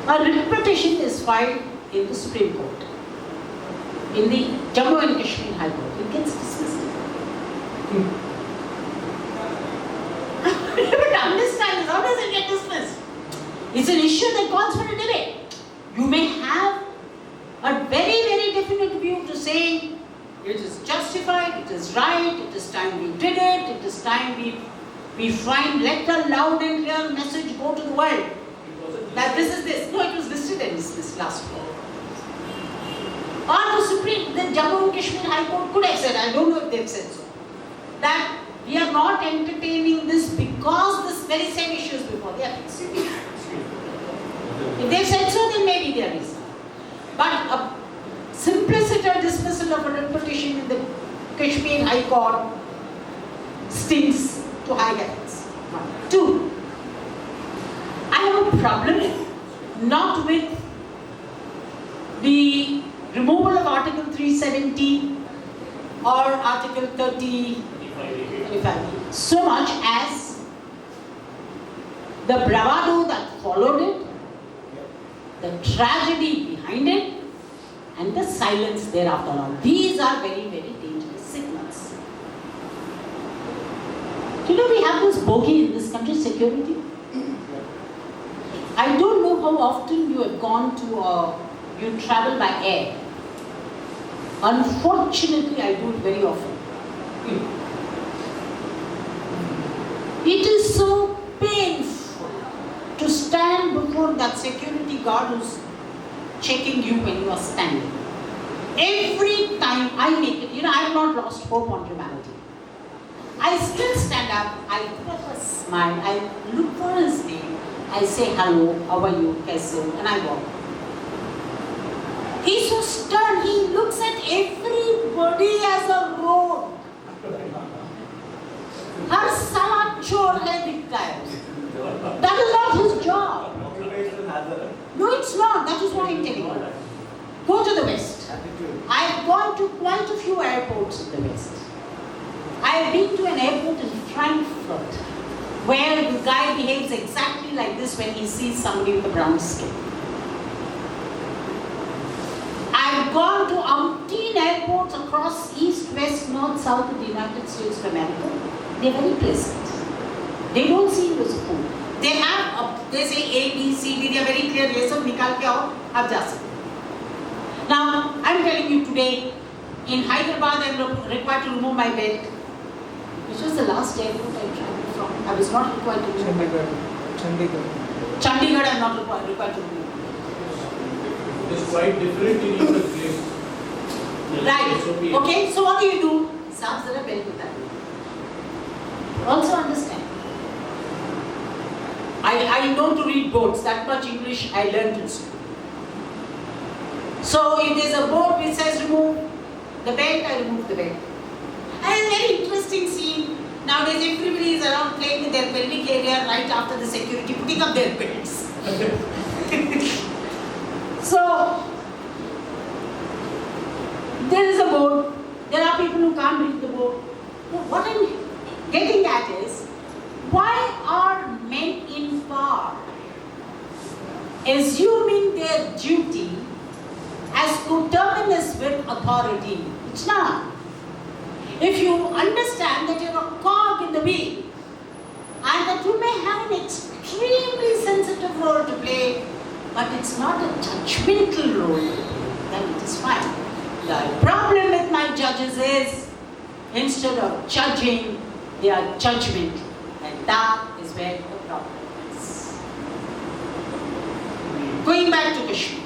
A writ petition is filed in the Supreme Court, in the Jammu and Kashmir High Court. It gets dismissed. But understand, how does it get dismissed? It's an issue that calls for a debate. You may have a very, very definite view to say it is justified, it is right, it is time we did it, it is time we find, let a loud and clear message go to the world. That this is this. No, it was listed and dismissed last week. Or the Jammu and Kashmir High Court could have said, I don't know if they've said so, that we are not entertaining this because this very same issue is before they are fixed. If they've said so, then maybe there is. But a simpliciter dismissal of a writ petition in the Kashmir High Court stinks to high heavens. 2, I have a problem not with the removal of Article 370 or Article 30, 25, so much as the bravado that followed it, the tragedy behind it, and the silence thereafter. Now, these are very, very dangerous signals. You know, we have this bogey in this country, security. I don't know how often you have gone to, you travel by air. Unfortunately, I do it very often. It is so painful to stand before that security guard who's checking you when you are standing. Every time I make it, I have not lost hope on humanity. I still stand up, I put up a smile, I look for his name, I say hello, how are you, kaise ho, and I walk. He's so stern, he looks at everybody as a road. हर साला चोर है दिखता है. That is not his job. No, it's not. That is what I'm telling you. Go to the West. I have gone to quite a few airports in the West. I have been to an airport in Frankfurt where the guy behaves exactly like this when he sees somebody with a brown skin. I have gone to umpteen airports across east, west, north, south of the United States of America. They are very pleasant. They don't see you as a fool. They say A, B, C, D. They are very clear. ये सब निकाल के आओ, आप जा सकते. Now, I'm telling you today, in Hyderabad, I'm required to remove my belt. Which was the last airport I traveled from. I was not required to remove my belt. Chandigarh, I'm not required to remove. It is quite different in each place. Right. Okay, so what do? Saab zara belt bata. Also understand. I know to read boards. That much English I learned in school. So if there's a board which says remove the belt, I remove the belt. And a very interesting scene. Nowadays everybody is around playing with their pelvic area right after the security putting up their belts. So there is a board. There are people who can't read the board. What I'm getting at is, why are men in power assuming their duty as coterminous with authority? It's not. If you understand that you're a cog in the wheel and that you may have an extremely sensitive role to play, but it's not a judgmental role, then it is fine. The problem with my judges is, instead of judging, they are judgment, and that is where the problem is. Going back to Kashmir,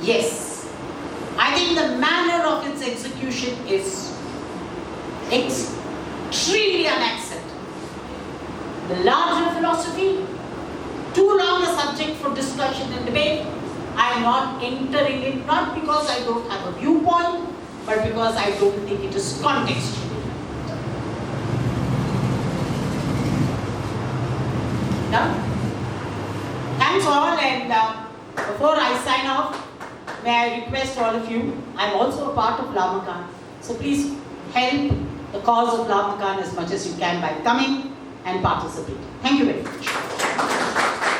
yes, I think the manner of its execution is extremely unacceptable. The larger philosophy, too long a subject for discussion and debate. I am not entering it, not because I don't have a viewpoint, but because I don't think it is contextual. Yeah? Thanks all, and before I sign off, may I request all of you, I am also a part of Makaan, so please help the cause of Makaan as much as you can by coming and participating. Thank you very much.